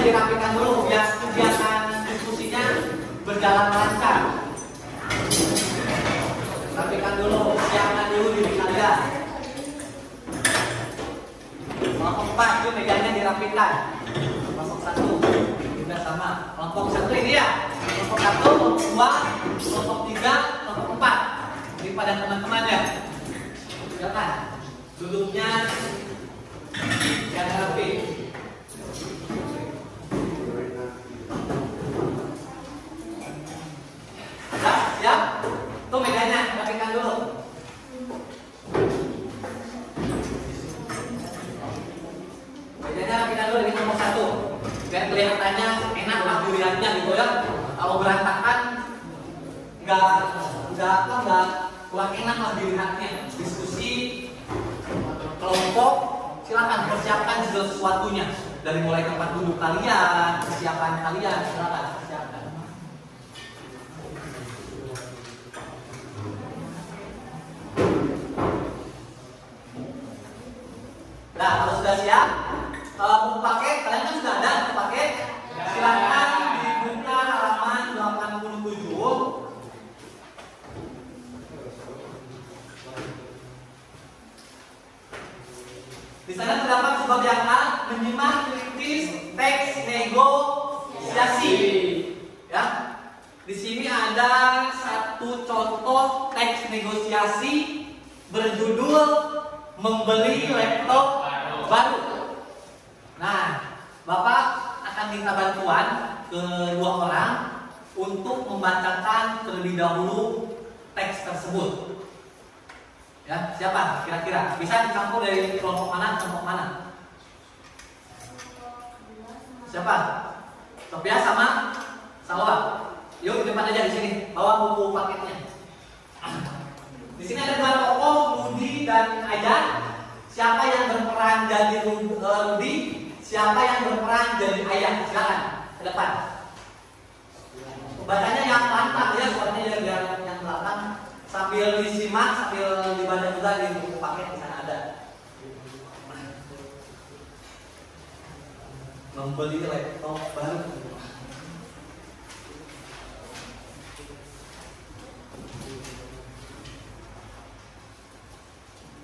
Dirapikan dulu biar kegiatan diskusinya berjalan lancar. Rapikan dulu, siapkan dulu diri kalian. Kelompok 4 itu mejanya dirapikan. Kelompok 1 juga sama. Kelompok 1 ini ya. Kelompok 1, kelompok 2, kelompok 3, kelompok 4. Ini pada teman-teman ya. Silakan duduknya yang rapi. Siap? Tuh mejanya, rapikan dulu. Mejanya rapikan dulu, ini nomor 1. Biar kelihatannya enak lah dilihatnya gitu ya. Kalau berantakan nggak kurang enak lah dilihatnya. Diskusi kelompok, silakan persiapkan segala sesuatunya. Dari mulai tempat duduk kalian, persiapan kalian, silakan persiapkan. Nah, kalau sudah siap, buku paket kalian kan sudah ada buku paket. Silakan dibuka halaman 87. Di sana terdapat sebagian hal menyimak kritis teks negosiasi. Ya, di sini ada satu contoh teks negosiasi berjudul membeli laptop baru. Nah, Bapak akan minta bantuan ke 2 orang untuk membacakan terlebih dahulu teks tersebut. Ya, siapa kira-kira? Bisa dicampur dari kelompok mana ke kelompok mana? Siapa? Sophia sama Salwa. Yuk di depan aja di sini. Bawa buku paketnya. Di sini ada 2 tokoh, Rudi dan Ajan. Siapa yang berperan jadi Rudi? Siapa yang berperan jadi Ayah? Silakan ke depan. Bacanya yang lantang ya, suaranya yang belakang. Sambil disimak, sambil dibaca juga di buku paket di sana ada. Membeli laptop baru.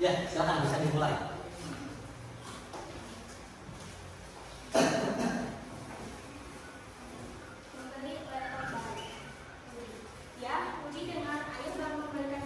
Ya, silakan bisa dimulai. Membeli laptop baru. Ya, Rudi dengan Ayu baru membelikan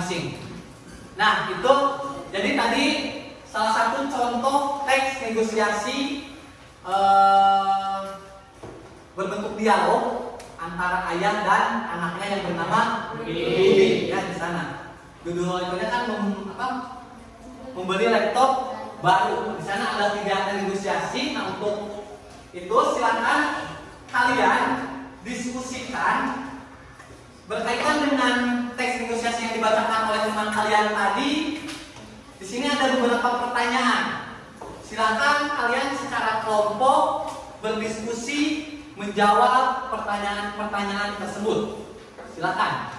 masing-masing. Nah, itu jadi tadi salah satu contoh teks negosiasi berbentuk dialog antara ayah dan anaknya yang bernama Budi ya di sana. Judul itu kan membeli laptop baru. Di sana ada 3 negosiasi. Nah, untuk itu silakan kalian diskusikan berkaitan dengan teks negosiasi yang dibacakan oleh teman kalian tadi. Di sini ada beberapa pertanyaan. Silakan kalian secara kelompok berdiskusi menjawab pertanyaan-pertanyaan tersebut. Silakan.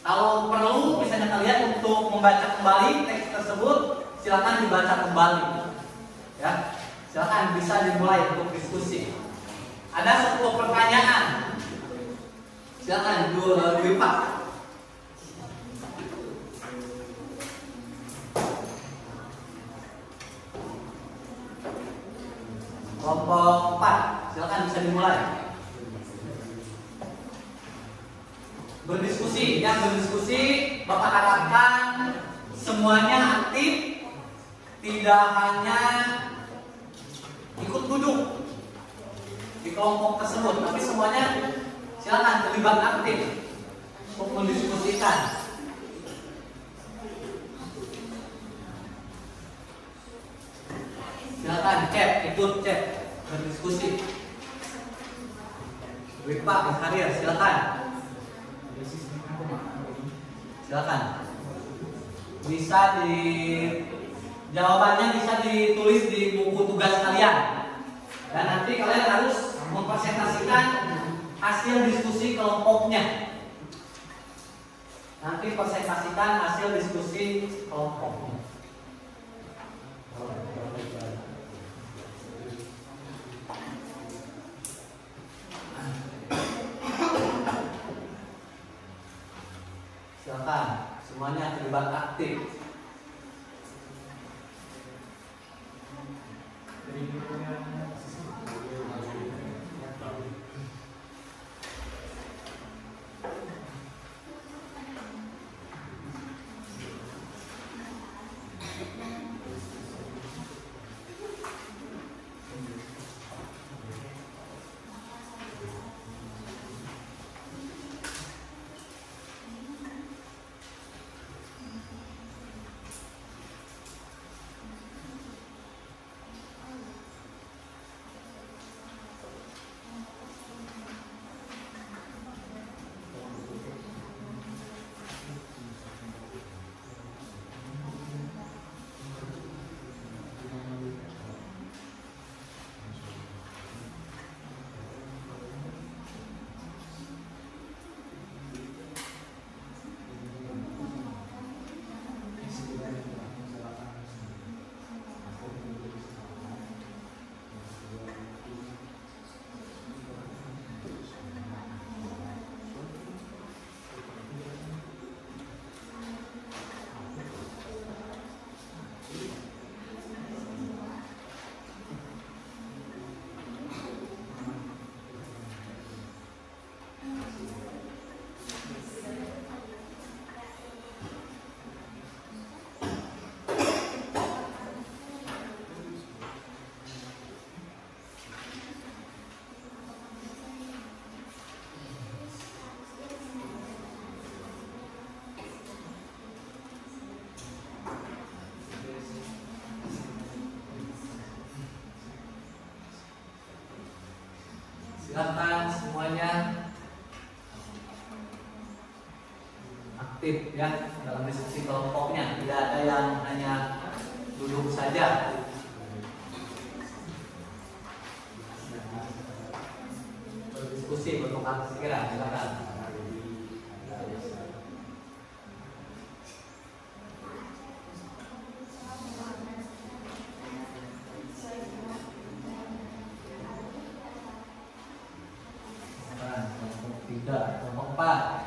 Kalau perlu misalnya kalian untuk membaca kembali teks tersebut, silakan dibaca kembali. Ya. Silakan bisa dimulai untuk diskusi. Ada 10 pertanyaan. Silakan Dwi Pak. Kelompok 4, silakan bisa dimulai. Berdiskusi, yang berdiskusi Bapak harapkan semuanya aktif, tidak hanya ikut duduk di kelompok tersebut, tapi semuanya silakan terlibat aktif untuk mendiskusikan. Silakan ikut chat berdiskusi. Pak Harir, silakan. Silakan. Bisa jawabannya bisa ditulis di buku tugas kalian. Dan nanti kalian harus mempresentasikan hasil diskusi kelompoknya. Nanti presentasikan hasil diskusi kelompoknya. Silakan, semuanya terlibat aktif. Silakan semuanya aktif ya dalam diskusi kelompoknya. Tidak ada yang hanya duduk saja. Berdiskusi, bertukar pikiran. Silakan. Kelompok 4.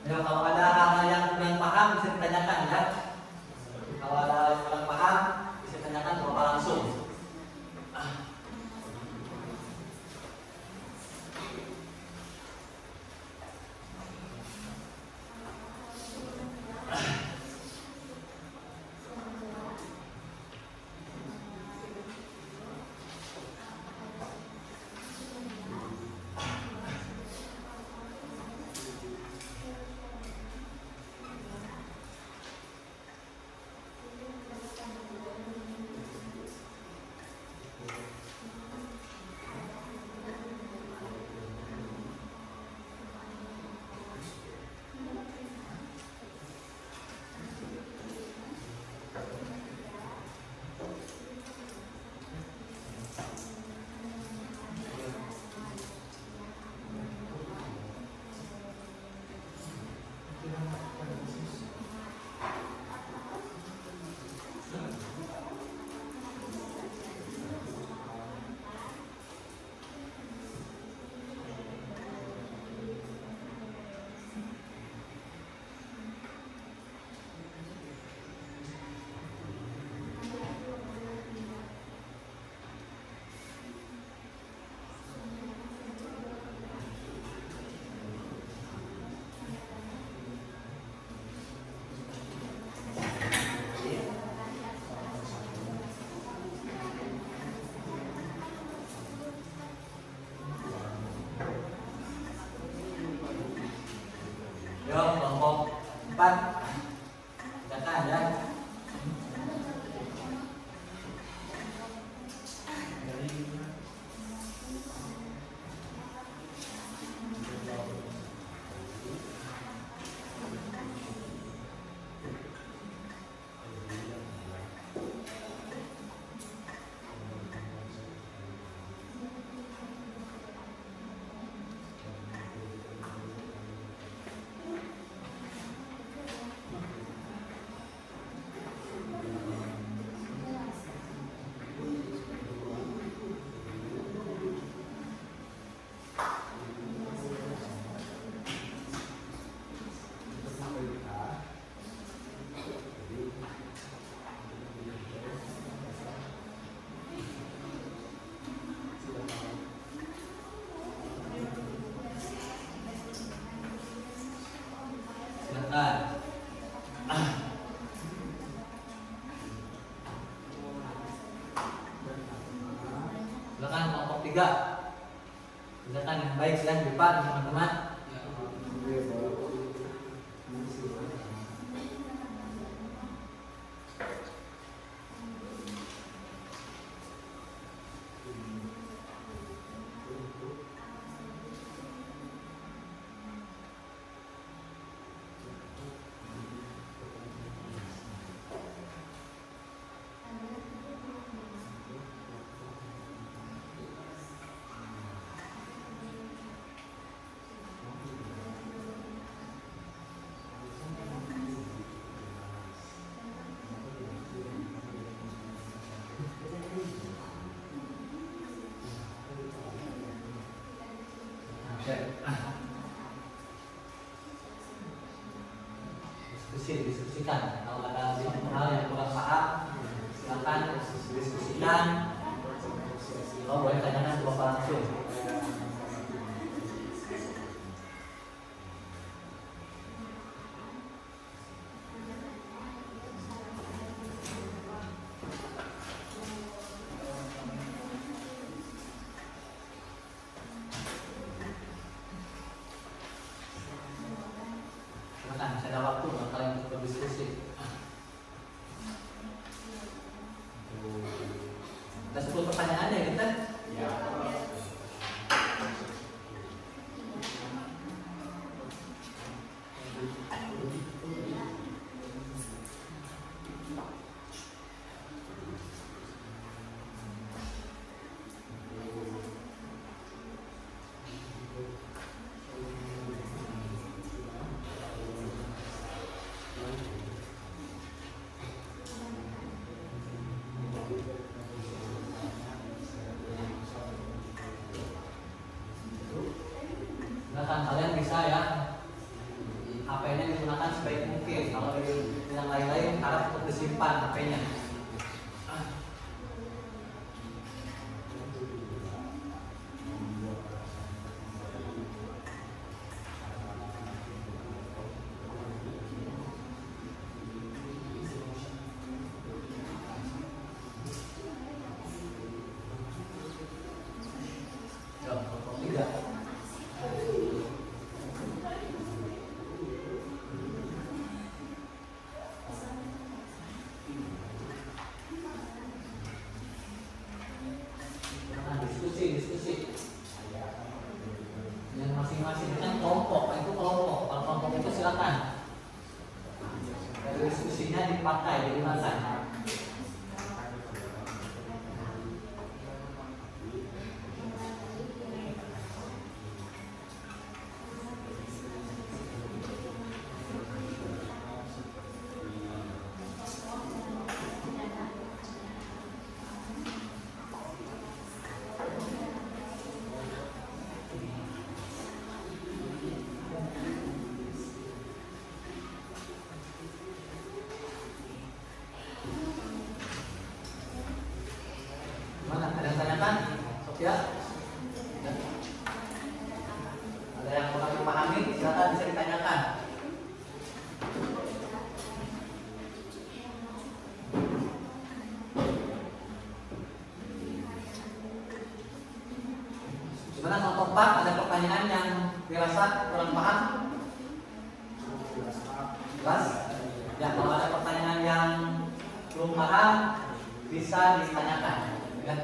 Ya, kalau ada hal-hal yang kurang paham bisa ditanyakan ya. Kalau ada hal yang kurang paham bisa ditanyakan ke Bapak langsung. Yo, kelompok 4 silakan ya. Silakan kelompok 3. Silakan yang baik silakan Bapak teman-teman. Diskusikan kalau ada hal yang kurang paham silakan diskusikan. Kalau boleh tanyakan ke Bapak langsung. Masih ada waktu buat kalian untuk berdiskusi. Ada 10 pertanyaan ya kita? Ya. Silakan kalian bisa ya di HP HP-nya. Diskusi yang masing-masing kan kelompok, itu kelompok. Kalau kelompok itu silakan dari diskusinya dipakai digunakan. Mana? Ada yang tanyakan? Sofia? Ada yang kurang memahami? Silakan bisa ditanyakan. Gimana kelompok 4? Ada pertanyaan yang dirasa kurang paham? Jelas? Ya, kalau ada pertanyaan yang belum paham bisa ditanyakan. Ya.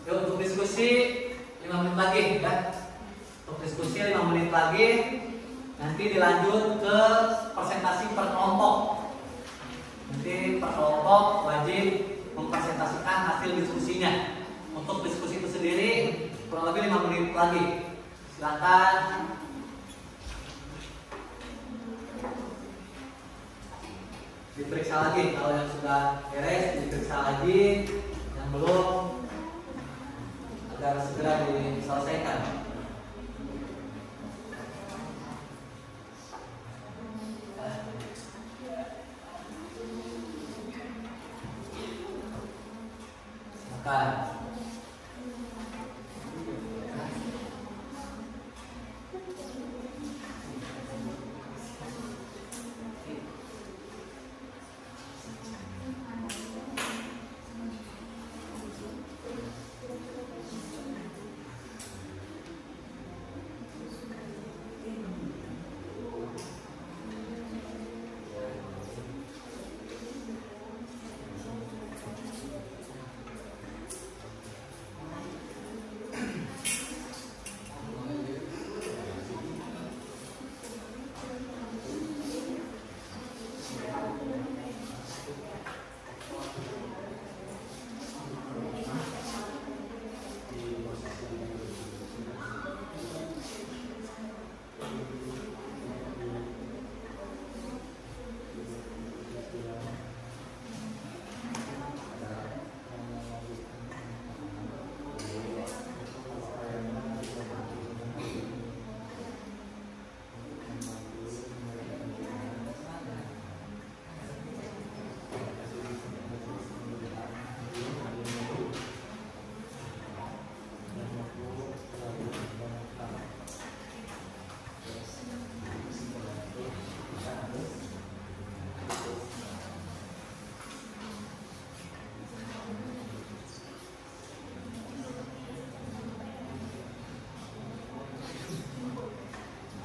Yuk, untuk diskusi 5 menit lagi ya. Untuk diskusi 5 menit lagi. Nanti dilanjut ke presentasi per kelompok. Nanti per kelompok wajib mempresentasikan hasil diskusinya. Untuk diskusi itu sendiri kurang lebih 5 menit lagi. Silakan. Diperiksa lagi kalau yang sudah beres, diperiksa lagi. Yang belum agar segera diselesaikan. Silakan.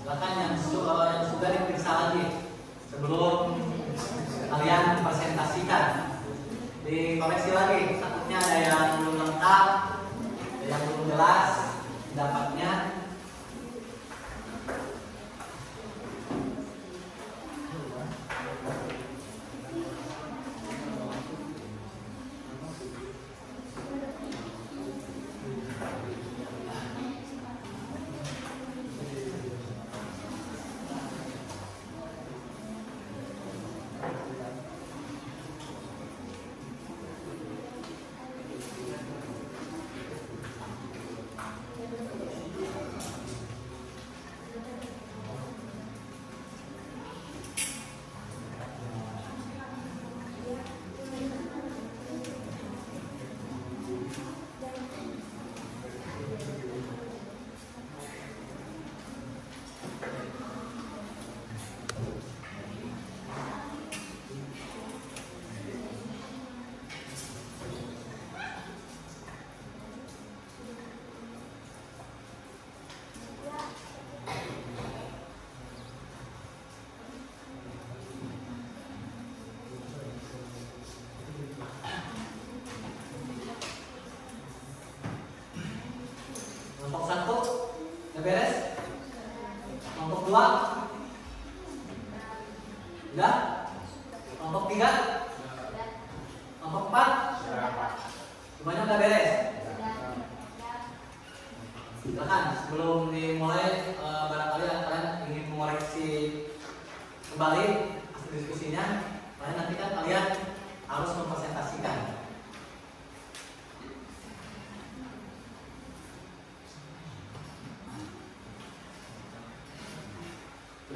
Silakan yang sudah diperiksa lagi sebelum kalian presentasikan. Dikoreksi lagi, takutnya ada yang belum lengkap, ada yang belum jelas pendapatnya.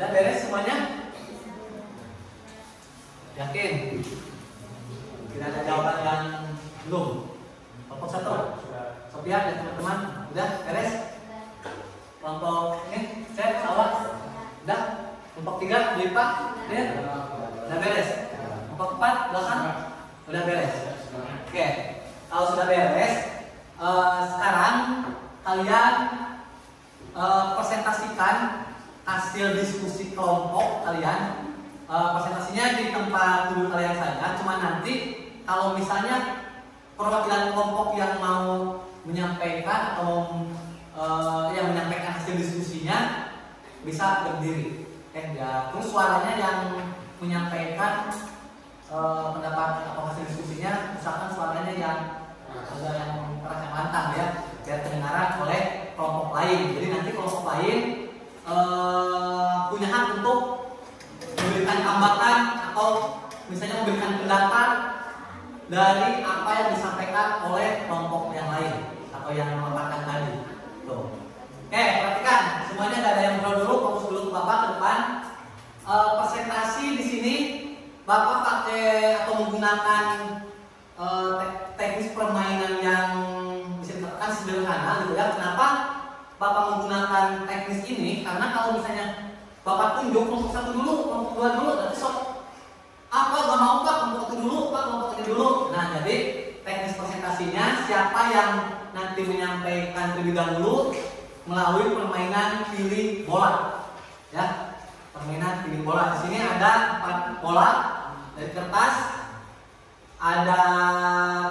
Udah beres semuanya? Yakin? Tidak ada jawaban yang belum? Kelompok 1? Sophia dan teman-teman, udah beres? Kelompok ini, cek, awak? Udah? Kelompok 3, Dipa? Udah beres? Kelompok 4, belakang? Udah beres? Oke, kalau sudah beres, sekarang kalian presentasikan hasil diskusi kelompok kalian. Presentasinya di tempat duduk kalian saja. Cuma nanti kalau misalnya perwakilan kelompok yang mau menyampaikan atau yang menyampaikan hasil diskusinya bisa berdiri. Ya, terus suaranya yang menyampaikan pendapat atau hasil diskusinya, misalkan suaranya yang ada yang keras yang lantang ya, biar kedengaran oleh kelompok lain. Jadi nanti kelompok lain punya hak untuk memberikan tambatan atau misalnya memberikan pendapat dari apa yang disampaikan oleh kelompok yang lain atau yang memaparkan tadi. Tuh. Oke, perhatikan semuanya, gak ada yang ngobrol dulu, fokus dulu ke Bapak ke depan. Presentasi di sini Bapak pakai atau menggunakan teknis permainan yang bisa dikatakan sederhana gitu ya. Kenapa Bapak menggunakan teknis ini? Karena kalau misalnya Bapak tunjuk kelompok 1 dulu, kelompok 2 dulu, nanti sok apa gak mau Pak, kelompok 1 dulu, Pak, kelompok 3 dulu. Nah, jadi teknis presentasinya siapa yang nanti menyampaikan terlebih dahulu melalui permainan pilih bola. Ya, permainan pilih bola. Di sini ada 4 bola dari kertas, ada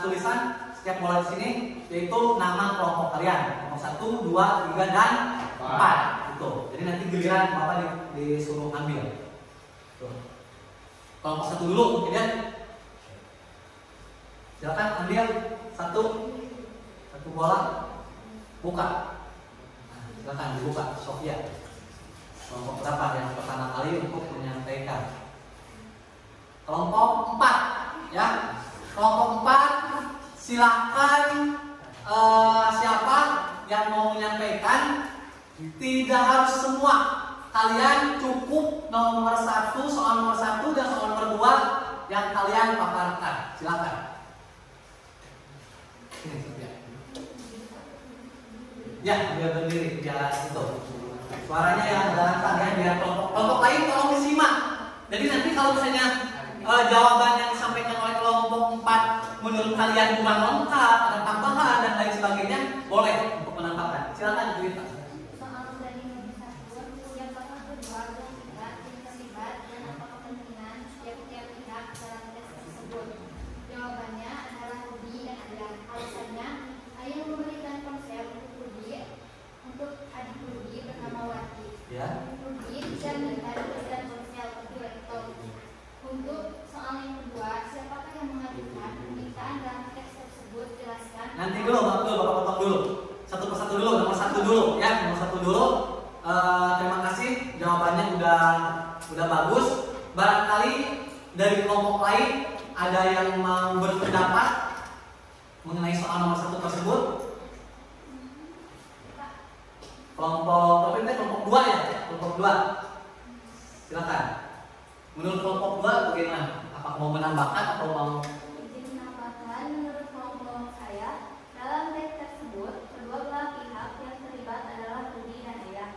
tulisan setiap bola di sini yaitu nama kelompok kalian, kelompok 1, 2, 3 dan 4. Gitu. Jadi nanti giliran Bapak disuruh ambil. Tuh. Kelompok 1 dulu, kemudian silakan ambil satu bola, buka. Nah, silakan dibuka, Sophia. Kelompok berapa yang pertama kali untuk menyampaikan? Kelompok 4, ya. Kelompok 4, silakan siapa yang mau menyampaikan. Tidak harus semua. Kalian cukup nomor 1, soal nomor 1 dan soal nomor 2 yang kalian paparkan. Silakan. Ya, biar berdiri, biar itu. Suaranya yang lantang ya, biar kelompok lain tolong disimak. Jadi nanti kalau misalnya jawaban yang disampaikan oleh kelompok 4 menurut kalian kurang lengkap, ada tambahan dan lain sebagainya, boleh untuk menambahkan. Silakan cerita. Jawabannya adalah Rudi dan Adrian. Alasannya, ayah memberikan konsep untuk adik Rudi bernama Wati. Ya. Rudi bisa diberikan ponsel untuk laptop. Untuk soal yang kedua, siapakah yang mengajukan permintaan dalam teks tersebut? Jelaskan. Nanti dulu, Bapak potong dulu. Satu persatu dulu, nomor 1 dulu, ya, nomor 1 dulu. Terima kasih, jawabannya udah bagus. Barangkali dari kelompok lain ada yang mau berpendapat mengenai soal nomor 1 tersebut? Kelompok 2 ya? Kelompok 2. Silakan. Menurut kelompok 2 bagaimana? Apakah mau menambahkan atau mau? Izin menambahkan, menurut kelompok saya, dalam teks tersebut kedua belah pihak yang terlibat adalah Rudi dan Ayah.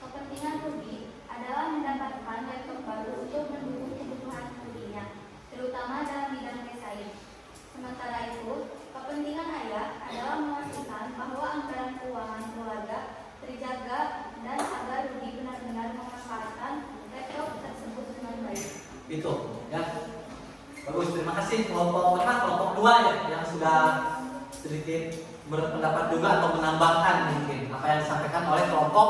Kepentingan Rudi adalah mendapatkan laptop baru untuk mendukung kebutuhan Rudinya, terutama dalam bidang desain. Sementara itu, kepentingan Ayah adalah memastikan bahwa anggaran keuangan keluarga terjaga dan agar Rudi benar-benar memanfaatkan laptop tersebut dengan baik. Itu, ya. Bagus, terima kasih. Kelompok 2 ya yang sudah sedikit berpendapat juga atau menambahkan mungkin apa yang disampaikan oleh kelompok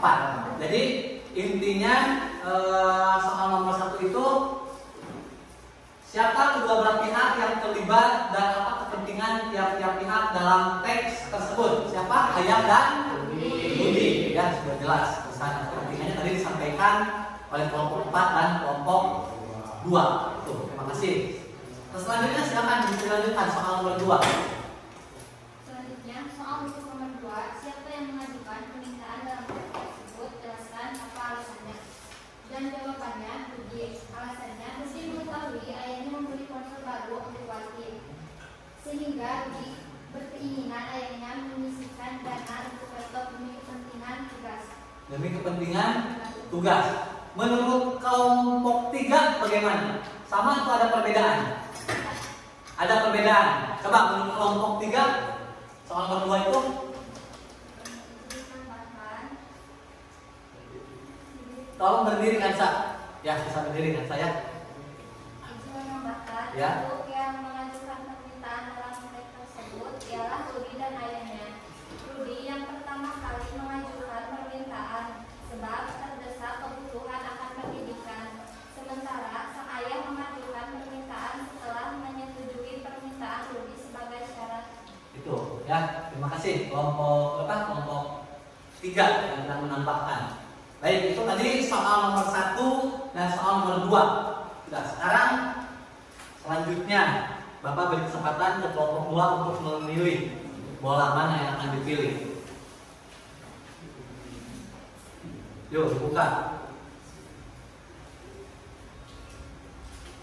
4. Jadi intinya soal nomor 1 itu siapa kedua belah pihak yang terlibat dan apa kepentingan tiap-tiap pihak dalam teks tersebut? Siapa? Ayah dan Rudi. Ya, sudah jelas. Kepentingannya tadi disampaikan oleh kelompok 4 dan kelompok 2. Tuh, terima kasih. Selanjutnya silakan dilanjutkan soal nomor 2. Selanjutnya, soal untuk nomor 2, siapa yang mengajukan permintaan dalam teks tersebut? Jelaskan apa alasannya. demi kepentingan tugas. Menurut kelompok 3 bagaimana? Sama atau ada perbedaan? Ada perbedaan. Coba menurut kelompok 3 soal nomor 2 itu tolong berdiri kan Sa? Ya, bisa berdiri kan saya? Ya. Untuk yang mengajukan permintaan dalam teks tersebut ialah Rudi dan ayahnya. Rudi yang pertama kali mengajukan permintaan sebab terdesak kebutuhan akan pendidikan. Sementara sang ayah mengajukan permintaan setelah menyetujui permintaan Rudi sebagai syarat. Itu ya, terima kasih kelompok apa? Kelompok 3 yang telah menambahkan. Baik, itu tadi soal nomor 1 dan soal nomor 2. Sudah, sekarang selanjutnya Bapak beri kesempatan ke kelompok 2 untuk memilih bola mana yang akan dipilih. Yuk, buka.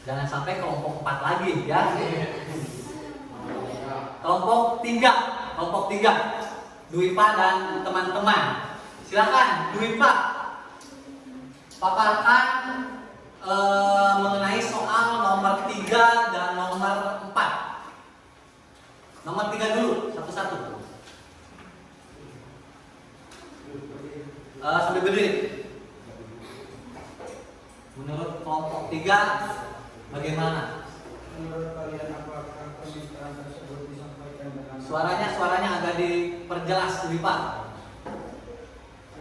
Jangan sampai kelompok 4 lagi ya. Kelompok 3, Dwi Pak dan teman-teman. Silakan Dwi Pak. Paparkan mengenai soal nomor 3 dan nomor 4. Nomor 3 dulu, satu-satu. Sambil berdiri. Menurut kelompok 3 bagaimana? Menurut kalian apakah permintaan tersebut disampaikan dengan Suaranya agak diperjelas lebih Pak.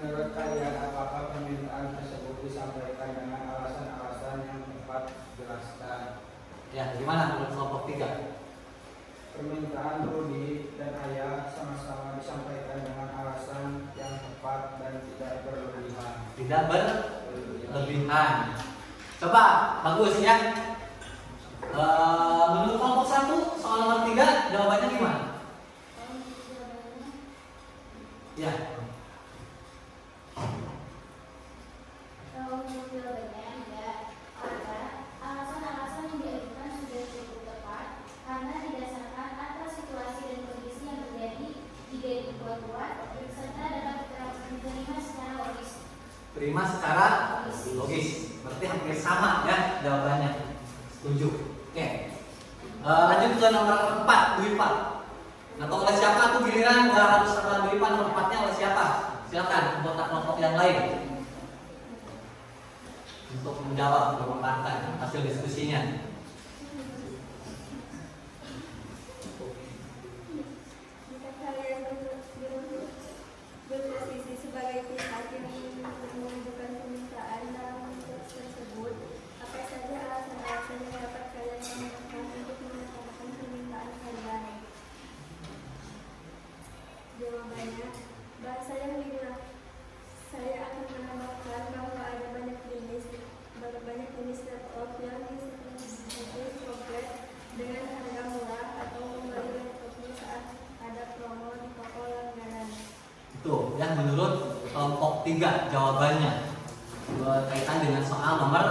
Menurut kalian apakah permintaan tersebut disampaikan dengan alasan-alasan yang tepat jelaskan? Ya, bagaimana menurut kelompok 3? Permintaan Rudi dan ayah sama-sama disampaikan dengan alasan yang tepat dan tidak berlebihan. Tidak berlebihan. Coba, bagus ya. Menurut kelompok 1 soal nomor 3 jawabannya gimana? Ya. Kalau menurut jawabannya tidak ada alasan-alasan yang diajukan sudah cukup tepat karena didasarkan atas situasi dan kondisi yang terjadi jika dibuat-buat serta dapat diterima secara logis. Terima secara logis. Berarti hampir sama ya jawabannya. Setuju. Oke. Lanjut ke nomor 4, Dwi Pak. Atau oleh siapa aku giliran nggak harus sama Dwi Pak, nomor 4-nya oleh siapa? Silakan untuk kelompok yang lain untuk menjawab, memaparkan hasil diskusinya. Jika kalian berposisi sebagai pihak yang mengajukan permintaan dalam teks tersebut, apa saja alasan-alasan yang dapat kalian gunakan untuk melaksanakan permintaan kalian? Jawabannya, bahasa yang digunakan. Saya akan menambahkan bahwa ada banyak jenis laptop yang disediakan komplit dengan harga murah atau membeli laptopnya saat ada promo di toko langganan. Itu ya menurut kelompok 3 jawabannya berkaitan dengan soal nomor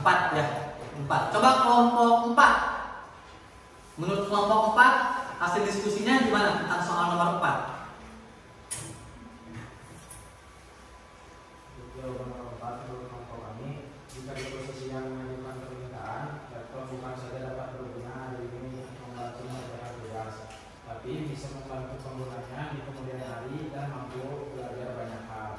4 ya. 4. Coba kelompok 4. Menurut kelompok 4 hasil diskusinya gimana tentang soal nomor 4? Jawaban nomor 4 menurut kelompok kami, jika di posisi yang mengajukan permintaan, laptop bukan saja dapat berguna hari ini membantu mengerjakan tugas, tapi bisa membantu penggunanya di kemudian hari dan mampu belajar banyak hal.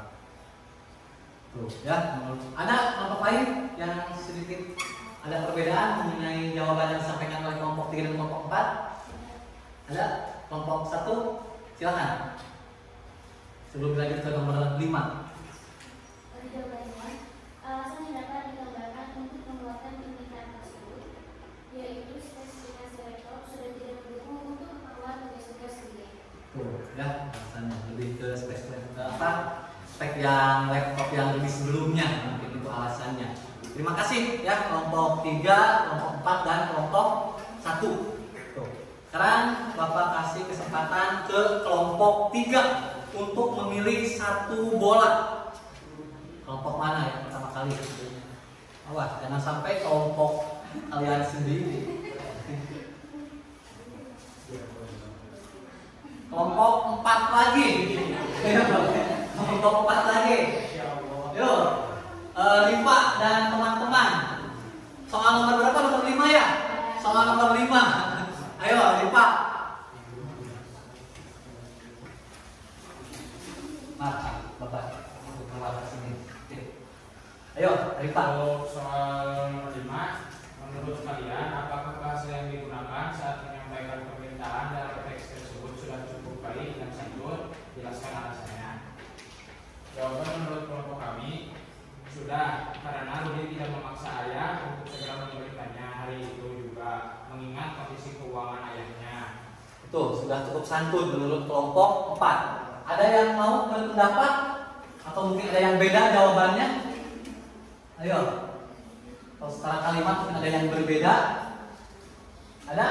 Tuh ya, ada kelompok lain yang sedikit ada perbedaan mengenai jawaban yang disampaikan oleh kelompok 3 dan kelompok 4? Ada? Kelompok 1 silakan. Sebelum lanjut ke nomor 5. Jawabannya, alasan yang dapat ditambahkan untuk membuatkan permintaan tersebut yaitu spesifikasi laptop sudah tidak mendukung untuk keperluan tugas-tugas sendiri. Tuh ya, alasannya lebih ke spek yang laptop yang lebih sebelumnya, mungkin itu alasannya. Terima kasih ya kelompok 3, kelompok 4 dan kelompok 1. Tuh. Sekarang Bapak kasih kesempatan ke kelompok 3 untuk memilih satu bola. Kelompok mana yang pertama kali? Awas, jangan sampai kelompok kalian sendiri. Kelompok 4 lagi. Kelompok 4 lagi. Yuk, Rifa dan teman-teman. Soal nomor berapa? Nomor 5 ya? Soal nomor 5. Ayo, Rifa. Maaf, Bapak. Untuk melawat sini. Ayo, Rifa. Kalau soal nomor 5, menurut kalian apakah bahasa yang digunakan saat menyampaikan permintaan dalam teks tersebut sudah cukup baik dan santur? Jelaskan alasannya. Jawaban menurut kelompok kami sudah, karena Rudi tidak memaksa ayah untuk segera memberikannya hari itu juga, mengingat kondisi keuangan ayahnya. Itu sudah cukup santun menurut kelompok 4. Ada yang mau berpendapat atau mungkin ada yang beda jawabannya? Ayo. Kalau sekarang kalimat mungkin ada yang berbeda. Ada?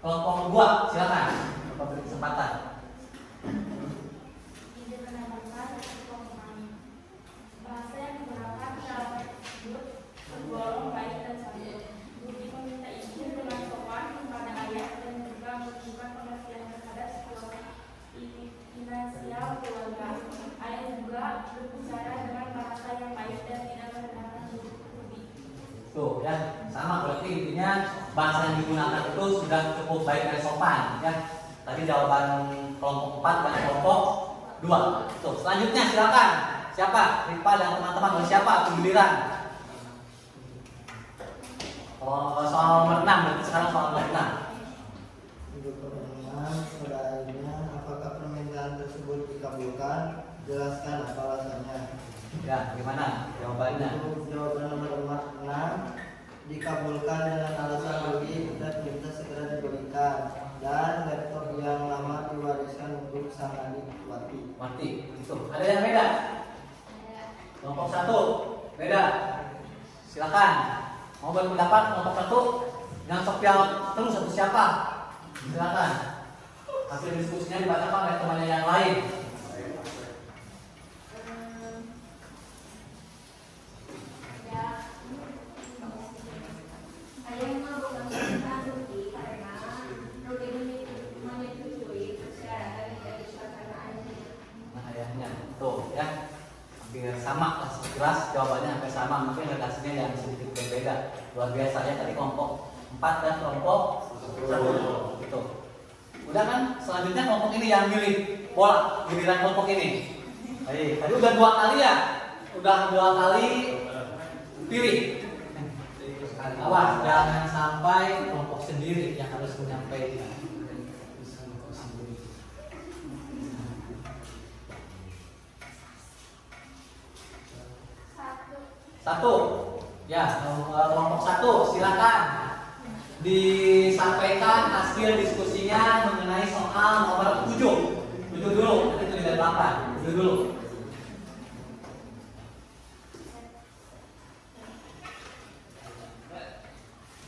Kelompok 2 silakan. Bapak beri kesempatan. Bahasa yang digunakan dalam teks tersebut tergolong baik dan santun. Budi meminta izin dengan sopan kepada ayah dan juga menunjukkan pengertian terhadap situasi finansial keluarga. Ayah juga berbicara dengan bahasa yang baik dan tidak merendahkan Budi. Tuh ya, sama berarti intinya bahasa yang digunakan itu sudah cukup baik dan sopan ya. Tadi jawaban kelompok 4 dan kelompok 2. Tuh, selanjutnya silakan. Siapa? Rifa dan teman-teman. Siapa? Giliran. Oh, soal nomor 6 berarti sekarang soal nomor 6. Untuk pertanyaan pada akhirnya, apakah permintaan tersebut dikabulkan? Jelaskan apa alasannya. Ya, gimana jawabannya? Untuk jawaban nomor 6 dikabulkan dengan alasan Rudi dan minta segera diberikan, dan laptop yang lama diwariskan untuk sang adik Wati. Mati. Itu. Ada yang beda? Kelompok 1 beda. Silakan. Mau berpendapat kelompok 1? Yang sok terus satu siapa? Silakan. Hasil diskusinya dibacakan oleh temannya yang lain. Ada yang melakukan permintaan Rudi karena Rudi menyetujui persyaratan yang diajukan karena ayahnya. Nah, ayahnya. Tuh ya. Hampir sama lah, jelas jawabannya hampir sama, mungkin redaksinya yang sedikit berbeda. Luar biasa ya, tadi kelompok 4 dan kelompok 1 gitu. Udah kan, selanjutnya kelompok ini yang milih bola, giliran kelompok ini. Baik, tadi udah 2 kali ya, udah 2 kali pilih. Awas, jangan sampai kelompok sendiri yang harus menyampaikan. Satu, ya kelompok 1 silakan disampaikan hasil diskusinya mengenai soal nomor 7 dulu, nanti 7 dan 8 dulu.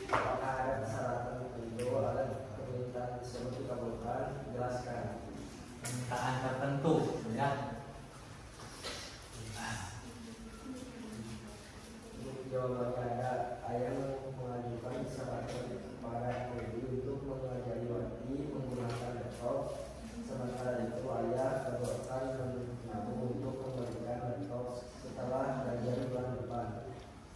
Apakah ada persyaratan tertentu agar permintaan tersebut dikabulkan? Jelaskan. Permintaan tertentu ya. Jawabannya ada, ayah mengajukan persyaratan kepada Rudi untuk mengajari Wati menggunakan laptop. Sementara itu ayah kedokteran menabung untuk memberikan laptop setelah gajian bulan depan.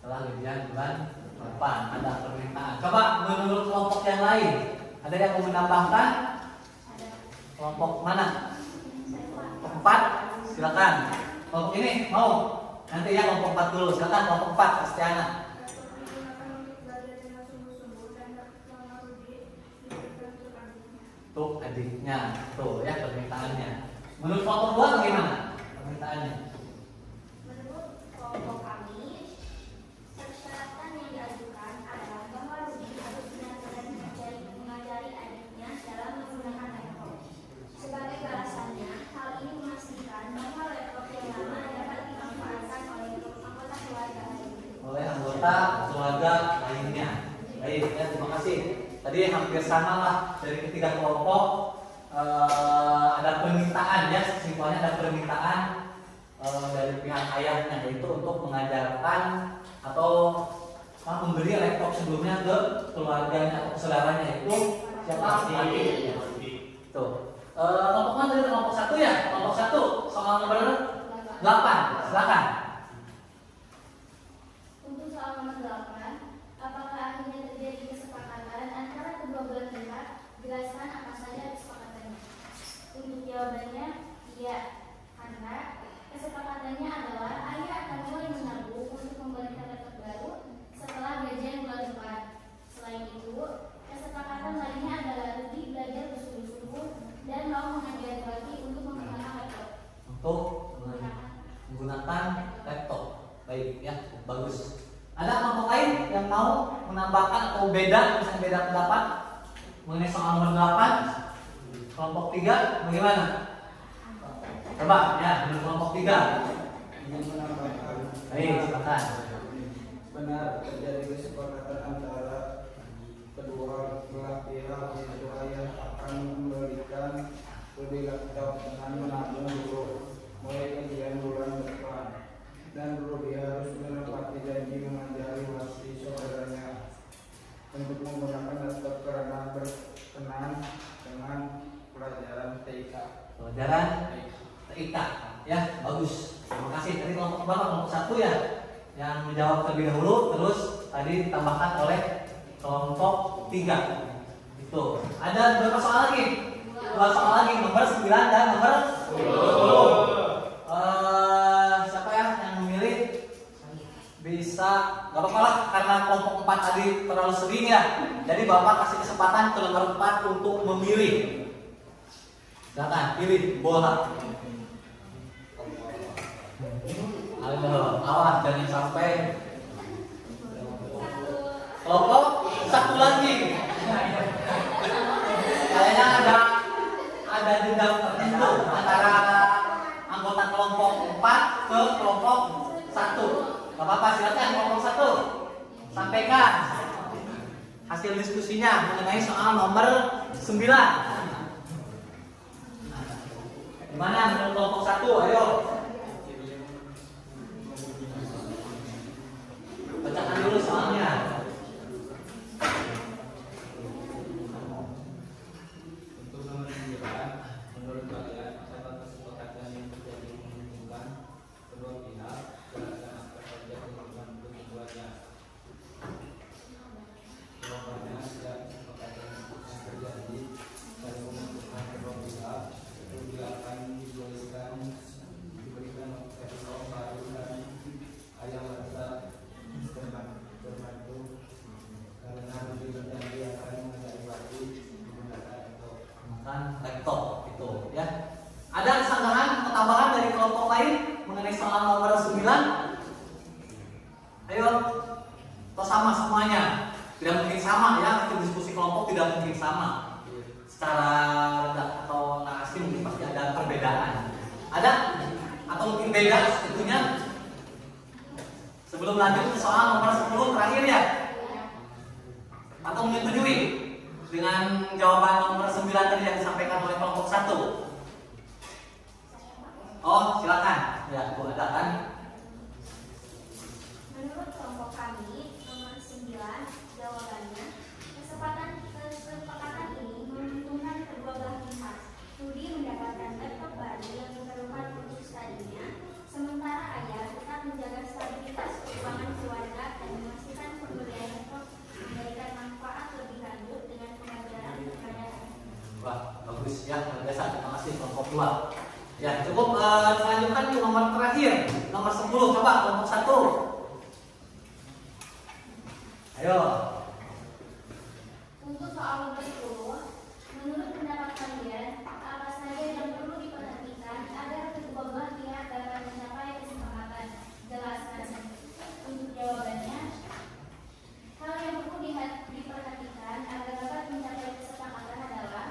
Setelah gajian bulan depan ada permintaan. Coba menurut kelompok yang lain, ada yang mau menambahkan? Kelompok mana? Kelompok 4, silakan. Kelompok ini mau? Nanti ya kelompok 4 dulu, silakan kelompok 4, Kristiana. Tuh adiknya, tuh ya permintaannya. Menurut kelompok 2 bagaimana permintaannya? Menurut kelompok kami, persyaratan yang diajukan adalah bahwa Rudi harus benar-benar mengajari adiknya dalam menggunakan laptop. Sebagai alasannya, hal ini memastikan bahwa laptop yang lama dapat dimanfaatkan oleh anggota keluarga lain. Oleh anggota keluarga lainnya. Baik, ya terima kasih. Tadi hampir sama lah dari ketiga kelompok. Ada permintaan ya, kesimpulannya ada permintaan dari pihak ayahnya, yaitu untuk mengajarkan atau memberi laptop sebelumnya ke keluarganya atau saudaranya, itu siapa? Tuh Kelompok mana tadi? Kelompok 1 ya? Kelompok 1 soal nomor 8. Silakan. Untuk soal nomor 8, apakah akhirnya terjadi kesepakatan antara kedua belah pihak? Jelaskan apa saja kesepakatannya. Untuk jawabannya, iya. Karena kesepakatannya adalah ayah akan mulai menabung untuk membelikan laptop baru setelah gajian bulan depan. Selain itu, kesepakatan lainnya adalah Rudi belajar bersungguh-sungguh dan mau mengajari Wati untuk menggunakan laptop. Untuk menggunakan laptop. Baik ya, bagus. Ada kelompok lain yang mau menambahkan atau beda, misalnya beda pendapat mengenai soal nomor 8? Kelompok 3 bagaimana? Coba ya, menurut kelompok 3. Ingin menambahkan. Baik, silakan. Benar terjadi kesepakatan antara kedua belah pihak yaitu ayah akan memberikan Rudi laptop dengan menabung dulu mulai ujian bulan depan, dan Rudi harus menepati janji mengajari Wati saudaranya untuk menggunakan laptop karena berkenan dengan pelajaran TIK. Pelajaran TIK ya, bagus. Terima kasih. Tadi kelompok berapa? Kelompok 1 ya yang menjawab terlebih dahulu, terus tadi ditambahkan oleh kelompok 3. Itu. Ada berapa soal lagi? 2 soal lagi, nomor 9 dan nomor 10. Siapa ya yang memilih? Bisa, gak apa-apa lah karena kelompok 4 tadi terlalu sering ya. Jadi Bapak kasih kesempatan ke nomor 4 untuk memilih. Silakan pilih bola. Awas jangan sampai kelompok 1 lagi. Kayaknya ada dendam tertentu antara anggota kelompok 4 ke kelompok 1. Gak apa-apa, silakan kelompok 1 sampaikan hasil diskusinya mengenai soal nomor 9. Gimana menurut kelompok 1? Ayo. Bacakan dulu soalnya. Untuk nomor 9, menurut kalian apakah kesepakatan yang terjadi menguntungkan kedua pihak? Jelaskan apa saja keuntungan untuk keduanya. Jawabannya tidak kesepakatan yang terjadi dan menguntungkan kedua pihak. Rudi akan diberikan laptop baru dan ayah merasa terbantu karena Rudi berjanji akan mengajari Wati menggunakan Laptop itu ya. Ada sanggahan atau tambahan dari kelompok lain mengenai soal nomor 9? Ayo. Atau sama semuanya? Tidak mungkin sama ya, diskusi kelompok tidak mungkin sama. Secara atau narasi mungkin pasti ada perbedaan. Ada? Atau mungkin beda tentunya? Sebelum lanjut ke soal nomor 10 terakhir ya? Atau menyetujui dengan jawaban nomor 9 tadi yang disampaikan oleh kelompok 1? Oh, silakan. Ya, Bu, ada kan? Menurut kelompok kami, nomor 9, jawabannya, kesepakatan ini menguntungkan kedua belah pihak. Rudi mendapatkan laptop baru yang diperlukan khusus tadinya, sementara ayah tetap menjaga stabilitas keuangan keluarga dan memastikan pembelian laptop memberikan manfaat lebih lanjut dengan pengajaran kepada anak. Wah, bagus ya, luar biasa. Terima kasih kelompok 2. Ya, cukup selanjutnya di nomor terakhir, nomor 10. Coba kelompok 1. Ayo. Untuk soal nomor 10, menurut pendapat kalian, apa saja yang perlu diperhatikan agar kedua belah pihak dapat mencapai kesepakatan? Jelaskan. Untuk jawabannya, hal yang perlu diperhatikan agar dapat mencapai kesepakatan adalah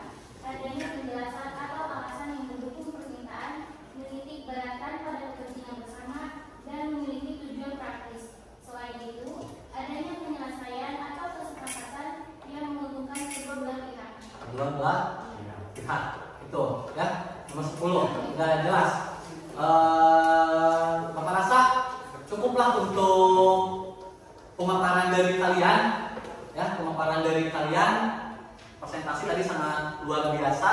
adanya penjelasan atau alasan yang mendukung permintaan, menitik beratkan pada kepentingan bersama, dan memiliki tujuan praktis. Selain itu, adanya penyelesaian atau kesepakatan yang menguntungkan kedua belah pihak. Kedua belah pihak. Itu ya, nomor 10. Sudah jelas. Bapak rasa cukuplah untuk pemaparan dari kalian. Ya, pemaparan dari kalian. Presentasi tadi sangat luar biasa.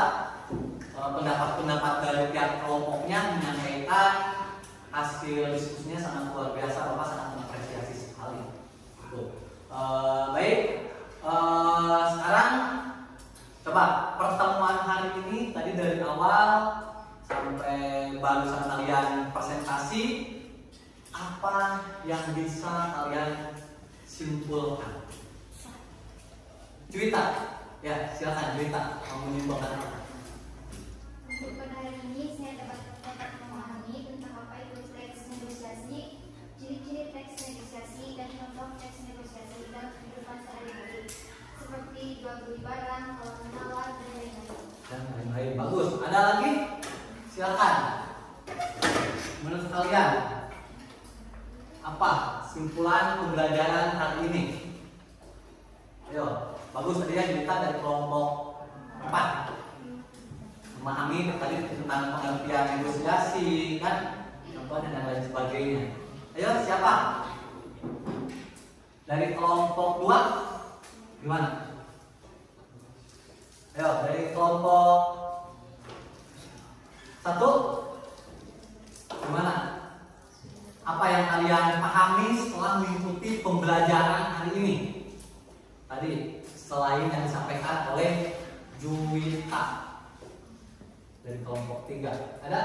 pendapat-pendapat dari tiap kelompoknya menyampaikan hasil diskusinya sangat luar biasa, Bapak sangat mengapresiasi sekali. Baik, sekarang coba pertemuan hari ini tadi dari awal sampai barusan kalian presentasi, apa yang bisa kalian simpulkan? Cerita, ya silakan cerita. Mau menyimpulkan apa? Untuk pada hari ini saya dapat memahami tentang apa itu teks negosiasi, ciri-ciri teks negosiasi dan contoh teks negosiasi dalam kehidupan sehari-hari, seperti jual beli barang, tawar menawar, dan lain-lain. Dan lain-lain. Bagus. Ada lagi? Silakan. Menurut kalian apa simpulan pembelajaran hari ini? Ayo, bagus tadi ya cerita dari kelompok 4. Memahami tadi tentang pengertian negosiasi kan, contohnya dan lain sebagainya. Ayo siapa? Dari kelompok 2 gimana? Ayo dari kelompok 1 gimana? Apa yang kalian pahami setelah mengikuti pembelajaran hari ini? Tadi selain yang disampaikan oleh Juwita dari kelompok 3, ada?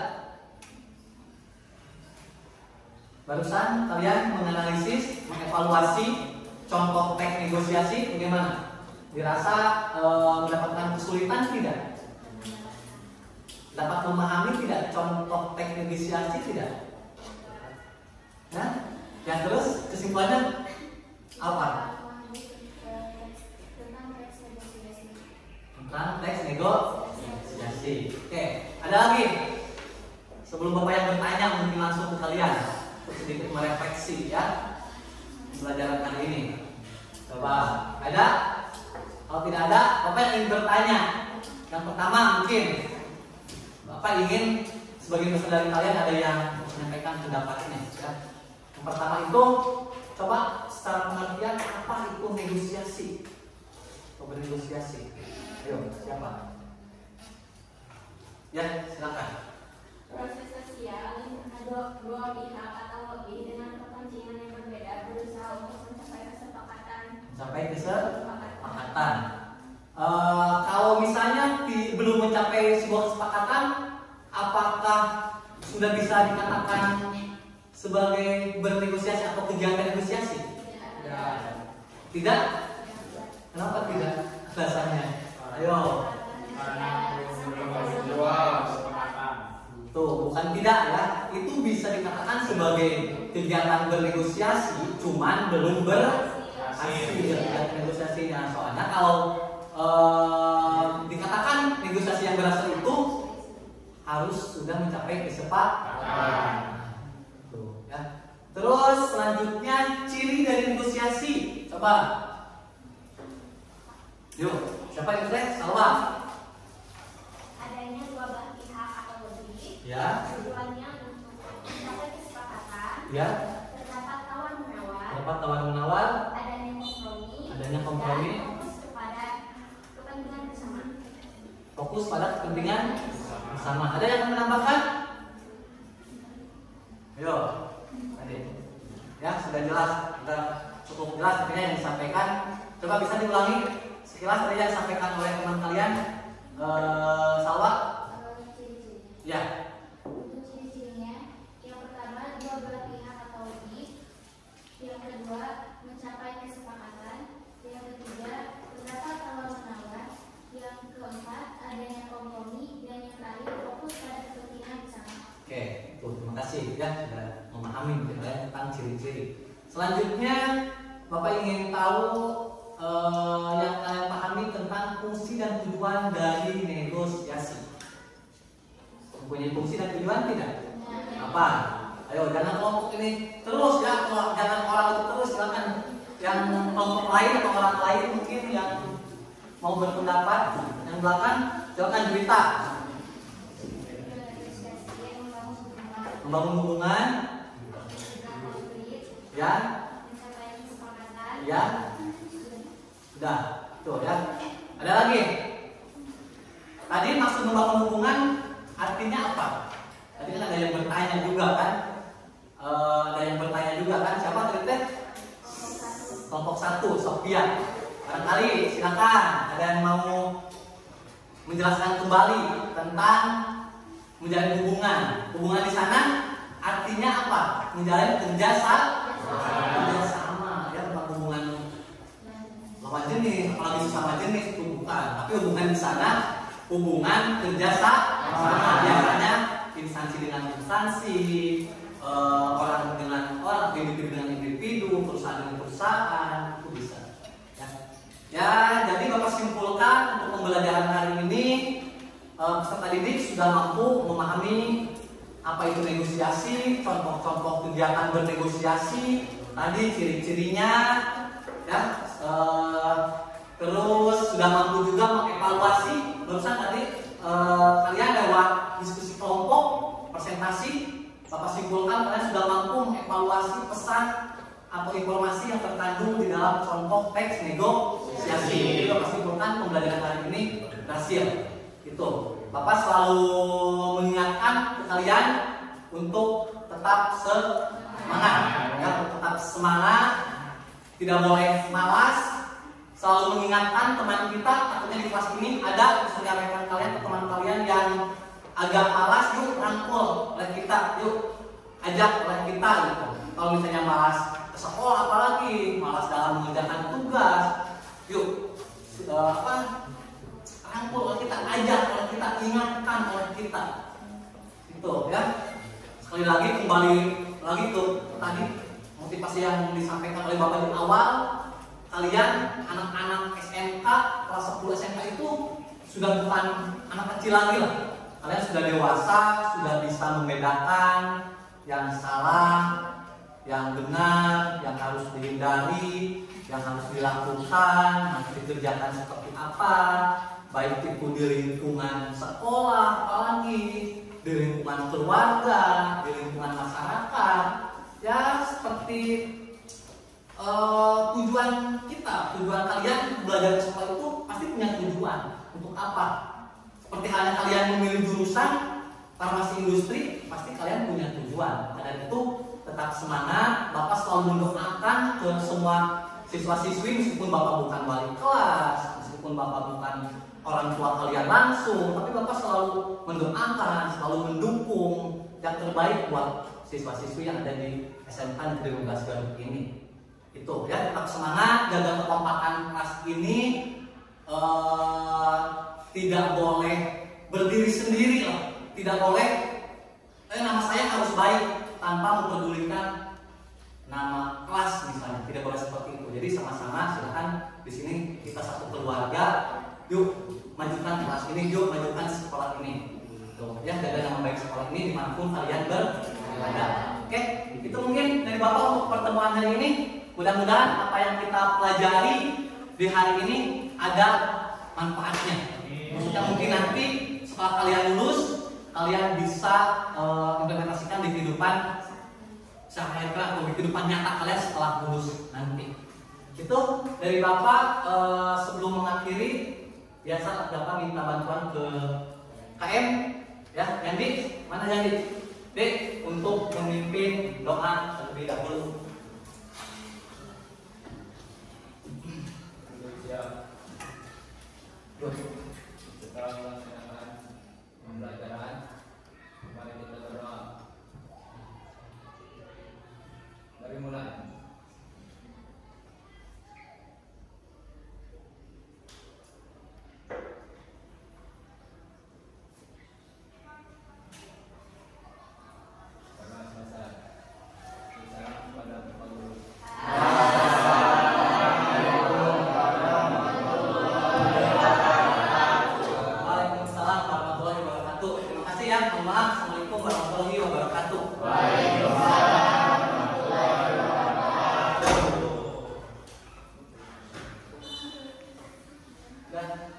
Barusan kalian menganalisis, mengevaluasi contoh teks negosiasi bagaimana? Dirasa mendapatkan kesulitan tidak? Dapat memahami tidak contoh teks negosiasi tidak? Nah, yang terus kesimpulannya apa? Tentang teks negosiasi. Oke, ada lagi? Sebelum Bapak yang bertanya mungkin langsung ke kalian untuk sedikit merefleksi ya pelajaran kali ini. Coba ada? Kalau tidak ada, Bapak yang ingin bertanya. Yang pertama mungkin Bapak ingin sebagian besar dari kalian ada yang menyampaikan pendapatnya ya. Yang pertama itu coba secara pengertian apa itu negosiasi? Bernegosiasi. Ayo, siapa? Ya, silakan. Proses sosial di mana dua pihak atau lebih dengan kepentingan yang berbeda berusaha untuk mencapai kesepakatan. Kalau misalnya belum mencapai sebuah kesepakatan, apakah sudah bisa dikatakan sebagai bernegosiasi atau kegiatan negosiasi? Tidak? Kenapa tidak? Alasannya? Ayo. Tuh, bukan tidak ya. Itu bisa dikatakan sebagai kegiatan bernegosiasi, cuman belum berhasil negosiasinya. Soalnya kalau dikatakan negosiasi yang berhasil itu harus sudah mencapai kesepakatan. Tuh, ya. Terus selanjutnya ciri dari negosiasi. Coba. Yuk, siapa yang mulai? Salwa. Adanya dua belah pihak atau lebih. Ya. Tujuannya untuk mencapai kesepakatan. Ya. Terdapat tawar-menawar. Dapat tawar-menawar. Adanya kompromi. Dan fokus kepada kepentingan bersama. Fokus pada kepentingan bersama. Ada yang menambahkan? Ayo. Tadi. Ya, sudah jelas. Sudah cukup jelas sebenarnya yang disampaikan. Coba bisa diulangi sekilas tadi yang disampaikan oleh teman kalian. Salwa. Ciri-cirinya. Ya. Untuk ciri-cirinya, yang pertama dua belah pihak atau lebih. Yang kedua mencapai kesepakatan. Yang ketiga terdapat tawar-menawar. Yang keempat adanya kompromi. Dan yang terakhir fokus pada kepentingan bersama. Oke, itu terima kasih ya sudah memahami tentang ciri-ciri. Selanjutnya Bapak ingin tahu yang kalian pahami tentang fungsi dan tujuan dari negosiasi. Mempunyai fungsi dan tujuan tidak? Apa? Ayo jangan kelompok ini terus ya, jangan orang itu terus, silakan yang kelompok lain atau orang lain mungkin yang mau berpendapat yang belakang silakan cerita. Membangun hubungan, ya, ya, sudah, tuh ya. Ada lagi? tadi maksud membangun hubungan artinya apa? Tadi kan ada yang bertanya juga kan? Siapa tadi teh? Kelompok 1, Sophia. Barangkali silakan ada yang mau menjelaskan kembali tentang menjalin hubungan. Hubungan di sana artinya apa? Menjalin kerjasama, ya, bukan hubungan lawan jenis, apalagi sesama jenis itu bukan. Tapi hubungan di sana hubungan kerjasama, biasanya instansi dengan instansi, orang dengan orang, individu dengan individu, perusahaan dengan perusahaan, itu bisa. Ya, jadi Bapak simpulkan untuk pembelajaran hari ini peserta didik sudah mampu memahami apa itu negosiasi, contoh-contoh kegiatan bernegosiasi, tadi ciri-cirinya, ya, terus sudah mampu juga mengevaluasi. Barusan tadi kalian lewat diskusi kelompok, presentasi, Bapak simpulkan kalian sudah mampu mengevaluasi pesan atau informasi yang terkandung di dalam contoh teks negosiasi. Jadi Bapak simpulkan pembelajaran hari ini berhasil. Itu Bapak selalu mengingatkan ke kalian untuk tetap semangat, ya, tetap semangat, tidak boleh malas. Selalu mengingatkan teman kita, takutnya di kelas ini ada misalnya rekan kalian atau teman kalian yang agak malas, yuk rangkul oleh kita, yuk ajak oleh kita gitu. Kalau misalnya malas ke sekolah, apalagi malas dalam mengerjakan tugas, yuk rangkul oleh kita, ajak oleh kita, ingatkan oleh kita. Itu ya. Sekali lagi kembali lagi tuh tadi motivasi yang disampaikan oleh Bapak di awal. Kalian anak-anak SMK kelas 10 SMK itu sudah bukan anak kecil lagi lah. Kalian sudah dewasa, sudah bisa membedakan yang salah, yang benar, yang harus dihindari, yang harus dilakukan, harus dikerjakan seperti apa, baik itu di lingkungan sekolah, apalagi di lingkungan keluarga, di lingkungan masyarakat. Ya seperti tujuan kita, tujuan kalian belajar di sekolah itu pasti punya tujuan. Untuk apa? Seperti halnya kalian memilih jurusan farmasi industri, pasti kalian punya tujuan. Karena itu tetap semangat. Bapak selalu mendoakan ke semua siswa-siswi, meskipun Bapak bukan wali kelas, meskipun Bapak bukan orang tua kalian langsung, tapi Bapak selalu mendoakan, selalu mendukung yang terbaik buat siswa-siswi yang ada di SMK Negeri 12 Garut ini. Itu ya, tetap semangat, jaga kekompakan kelas ini. Tidak boleh berdiri sendiri lah, tidak boleh nama saya harus baik tanpa mempedulikan nama kelas misalnya, tidak boleh seperti itu. Jadi sama-sama silakan di sini kita satu keluarga, yuk majukan kelas ini, yuk majukan sekolah ini. Tuh ya, jaga nama baik sekolah ini dimanapun kalian berada. Oke, itu mungkin dari Bapak untuk pertemuan hari ini. Mudah-mudahan apa yang kita pelajari di hari ini ada manfaatnya. Maksudnya mungkin nanti setelah kalian lulus, kalian bisa implementasikan di kehidupan sehari-hari atau di kehidupan nyata kalian setelah lulus nanti. Itu dari Bapak. Sebelum mengakhiri, biasa Bapak minta bantuan ke KM, ya, Yandi, mana Yandi? Dek, untuk memimpin doa terlebih dahulu. Setelah melaksanakan pembelajaran, mari kita berdoa. Mari mulai.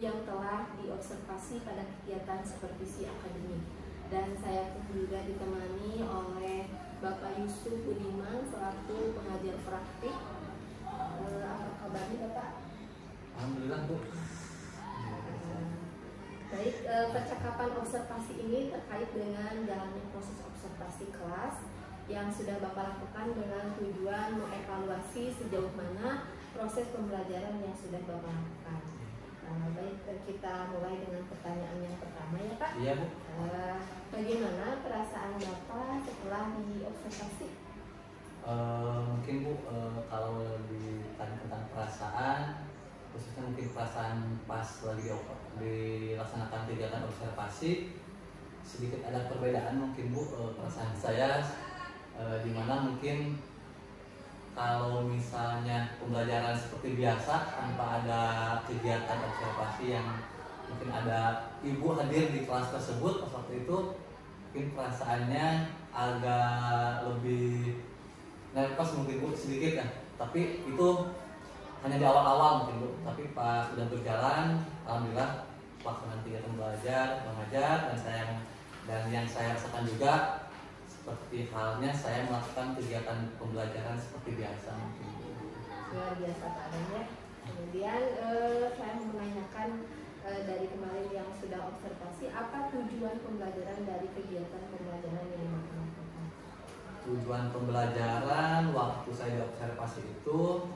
Yang telah diobservasi pada kegiatan supervisi akademik. Dan saya pun juga ditemani oleh Bapak Yusuf Budiman selaku pengajar praktik. Apa kabarnya Bapak? Alhamdulillah Bu. Baik. Baik, percakapan observasi ini terkait dengan jalannya proses observasi kelas yang sudah Bapak lakukan dengan tujuan mengevaluasi sejauh mana proses pembelajaran yang sudah Bapak lakukan. Baik, kita mulai dengan pertanyaan yang pertama ya Pak. Iya Bu. Bagaimana perasaan Bapak setelah diobservasi? Mungkin Bu, kalau ditanya tentang perasaan, khususnya mungkin perasaan pas lagi dilaksanakan kegiatan observasi, sedikit ada perbedaan mungkin Bu. Perasaan saya dimana mungkin kalau misalnya pembelajaran seperti biasa tanpa ada kegiatan observasi yang mungkin ada ibu hadir di kelas tersebut pas waktu itu, mungkin perasaannya agak lebih nervous mungkin Bu sedikit ya. Tapi itu hanya di awal-awal mungkin Bu. Tapi pas sudah berjalan, alhamdulillah pelaksanaan kegiatan belajar, mengajar, dan yang saya rasakan juga seperti halnya saya melakukan kegiatan pembelajaran seperti biasa mungkin Bu. Luar biasa Pak Dan ya. Kemudian saya mau menanyakan dari kemarin yang sudah observasi, apa tujuan pembelajaran dari kegiatan pembelajaran yang Bapak lakukan? Tujuan pembelajaran waktu saya diobservasi itu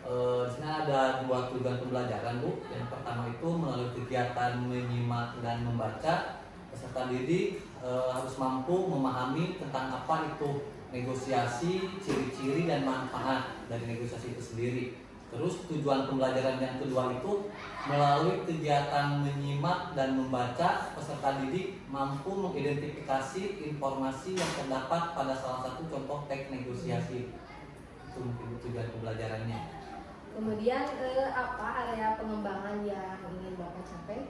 di sini ada 2 tujuan pembelajaran Bu. Yang pertama itu melalui kegiatan menyimak dan membaca, peserta didik harus mampu memahami tentang apa itu negosiasi, ciri-ciri dan manfaat dari negosiasi itu sendiri. Terus tujuan pembelajaran yang kedua itu melalui kegiatan menyimak dan membaca, peserta didik mampu mengidentifikasi informasi yang terdapat pada salah satu contoh teks negosiasi. Itu mungkin tujuan pembelajarannya. Kemudian apa area pengembangan yang ingin Bapak capai?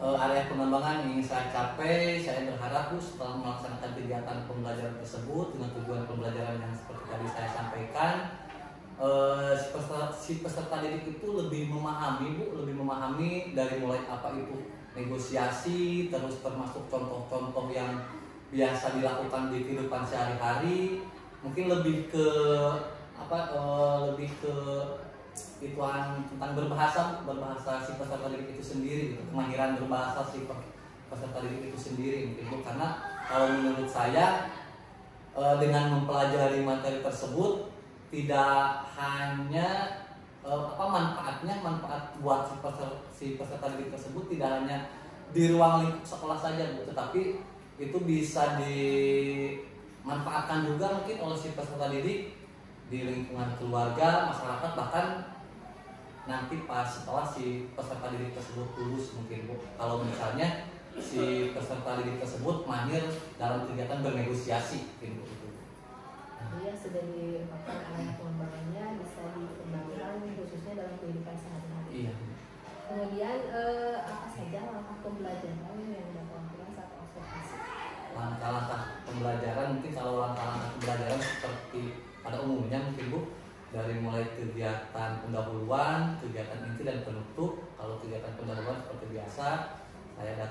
Area pengembangan yang ingin saya capai, saya berharap Bu, setelah melaksanakan kegiatan pembelajaran tersebut dengan tujuan pembelajaran yang seperti tadi saya sampaikan, si peserta didik itu lebih memahami Bu, lebih memahami dari mulai apa itu negosiasi, terus termasuk contoh-contoh yang biasa dilakukan di kehidupan sehari-hari, mungkin lebih ke ituan tentang berbahasa si peserta didik itu sendiri gitu. Kemahiran berbahasa si peserta didik itu sendiri mungkin Bu. Karena kalau menurut saya dengan mempelajari materi tersebut tidak hanya manfaat buat si peserta didik tersebut tidak hanya di ruang lingkup sekolah saja Bu, tetapi itu bisa dimanfaatkan juga mungkin oleh si peserta didik di lingkungan keluarga, masyarakat, bahkan nanti pas setelah si peserta didik tersebut lulus mungkin Bu. Kalau misalnya si peserta didik tersebut mahir dalam kegiatan bernegosiasi mungkin Bu. Iya, sudah diungkapkan area pengembangannya bisa dikembangkan khususnya dalam kehidupan sehari-hari. Iya. Kemudian apa saja langkah pembelajaran yang Bapak lakukan saat observasi? Langkah-langkah pembelajaran mungkin kalau langkah-langkah pembelajaran seperti pada umumnya mungkin Bu, dari mulai kegiatan pendahuluan, kegiatan inti dan penutup. Kalau kegiatan pendahuluan seperti biasa, saya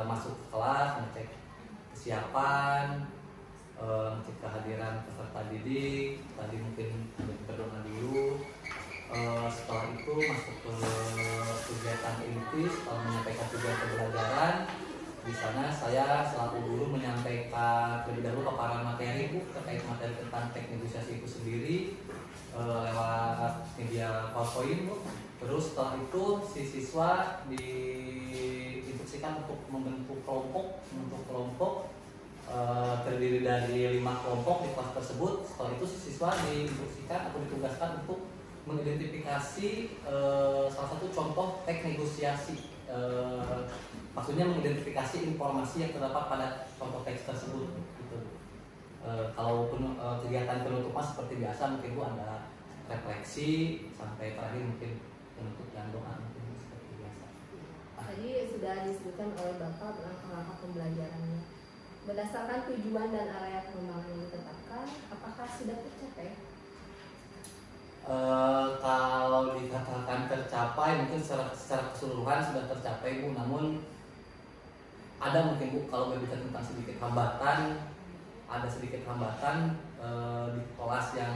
masuk ke kelas, ngecek kesiapan, ngecek kehadiran peserta didik, tadi mungkin berdoa dulu. Setelah itu masuk ke kegiatan inti, setelah menyampaikan tujuan pembelajaran. Di sana saya selaku guru menyampaikan terlebih dahulu paparan materi Bu terkait materi tentang teks negosiasi itu sendiri lewat media PowerPoint Bu. Terus setelah itu si siswa diinstruksikan untuk membentuk kelompok terdiri dari 5 kelompok di kelas tersebut. Setelah itu si siswa diinstruksikan atau ditugaskan untuk mengidentifikasi salah satu contoh teks negosiasi. Maksudnya mengidentifikasi informasi yang terdapat pada contoh teks tersebut gitu. Kalau kegiatan penutupan seperti biasa mungkin Bu ada refleksi sampai terakhir mungkin penutup dan doa mungkin seperti biasa. Tadi sudah disebutkan oleh Bapak langkah-langkah pembelajarannya. Berdasarkan tujuan dan area pengembangan yang ditetapkan, apakah sudah tercapai? Kalau dikatakan tercapai mungkin secara keseluruhan sudah tercapai Bu, namun ada mungkin Bu kalau berbicara tentang sedikit hambatan, di kelas yang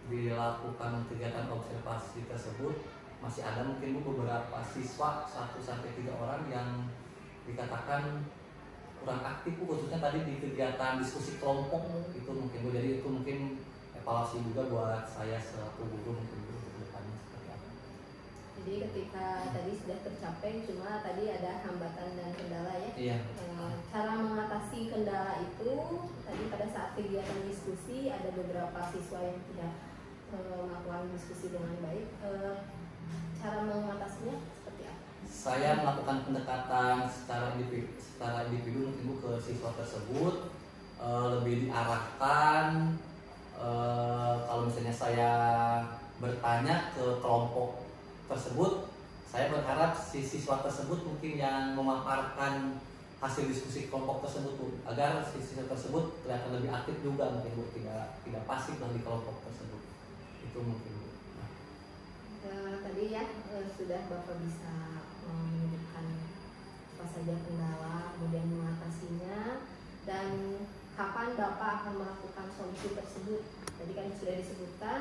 dilakukan kegiatan observasi tersebut. masih ada mungkin Bu beberapa siswa 1-3 orang yang dikatakan kurang aktif Bu, khususnya tadi di kegiatan diskusi kelompok itu mungkin Bu. Jadi itu mungkin evaluasi juga buat saya selaku guru mungkin Bu ke depannya seperti apa. Jadi ketika tadi sudah tercapai, cuma tadi ada hambatan dan kendala ya. Iya. Cara mengatasi kendala itu tadi pada saat kegiatan diskusi ada beberapa siswa yang tidak melakukan diskusi dengan baik. Cara mengatasinya seperti apa? Saya melakukan pendekatan secara individu mungkin Bu ke siswa tersebut, lebih diarahkan. Kalau misalnya saya bertanya ke kelompok tersebut, saya berharap si siswa tersebut mungkin yang memaparkan hasil diskusi kelompok tersebut Bu, agar si siswa tersebut kelihatan lebih aktif juga mungkin Bu, tidak pasif di kelompok tersebut. Itu mungkin Bu. Tadi ya sudah Bapak bisa menyebutkan apa saja kendala, kemudian mengatasinya, dan kapan Bapak akan melakukan solusi tersebut. Tadi kan sudah disebutkan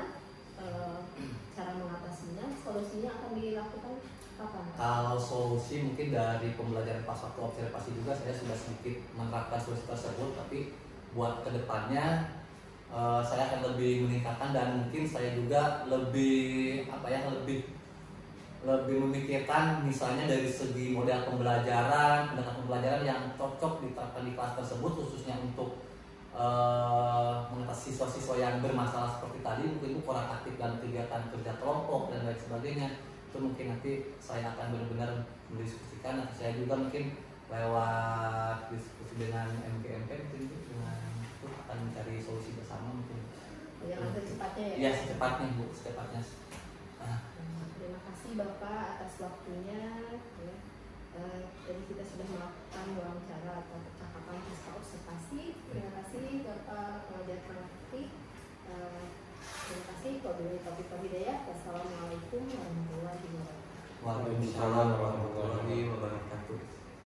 cara mengatasinya, solusinya akan dilakukan kapan? Kalau solusi mungkin dari pembelajaran pas waktu observasi juga saya sudah sedikit menerapkan solusi tersebut, tapi buat kedepannya saya akan lebih meningkatkan, dan mungkin saya juga lebih lebih memikirkan misalnya dari segi model pembelajaran, pendekatan pembelajaran yang cocok diterapkan di kelas tersebut, khususnya untuk mengatasi siswa-siswa yang bermasalah seperti tadi, mungkin itu kurang aktif dalam kegiatan kerja kelompok dan lain sebagainya. Itu mungkin nanti saya akan benar-benar mendiskusikan, atau saya juga mungkin lewat diskusi dengan MGMP mungkin dengan itu akan mencari solusi bersama mungkin. Yang secepatnya ya? Iya, secepatnya Bu, secepatnya. Terima kasih Bapak atas waktunya ya. Jadi kita sudah melakukan wawancara atau percakapan pasca observasi. Terima kasih Bapak pengajar praktik. Terima kasih. Wabillahi taufiq wal hidayah. Wassalamualaikum warahmatullahi wabarakatuh. Waalaikumsalam warahmatullahi wabarakatuh.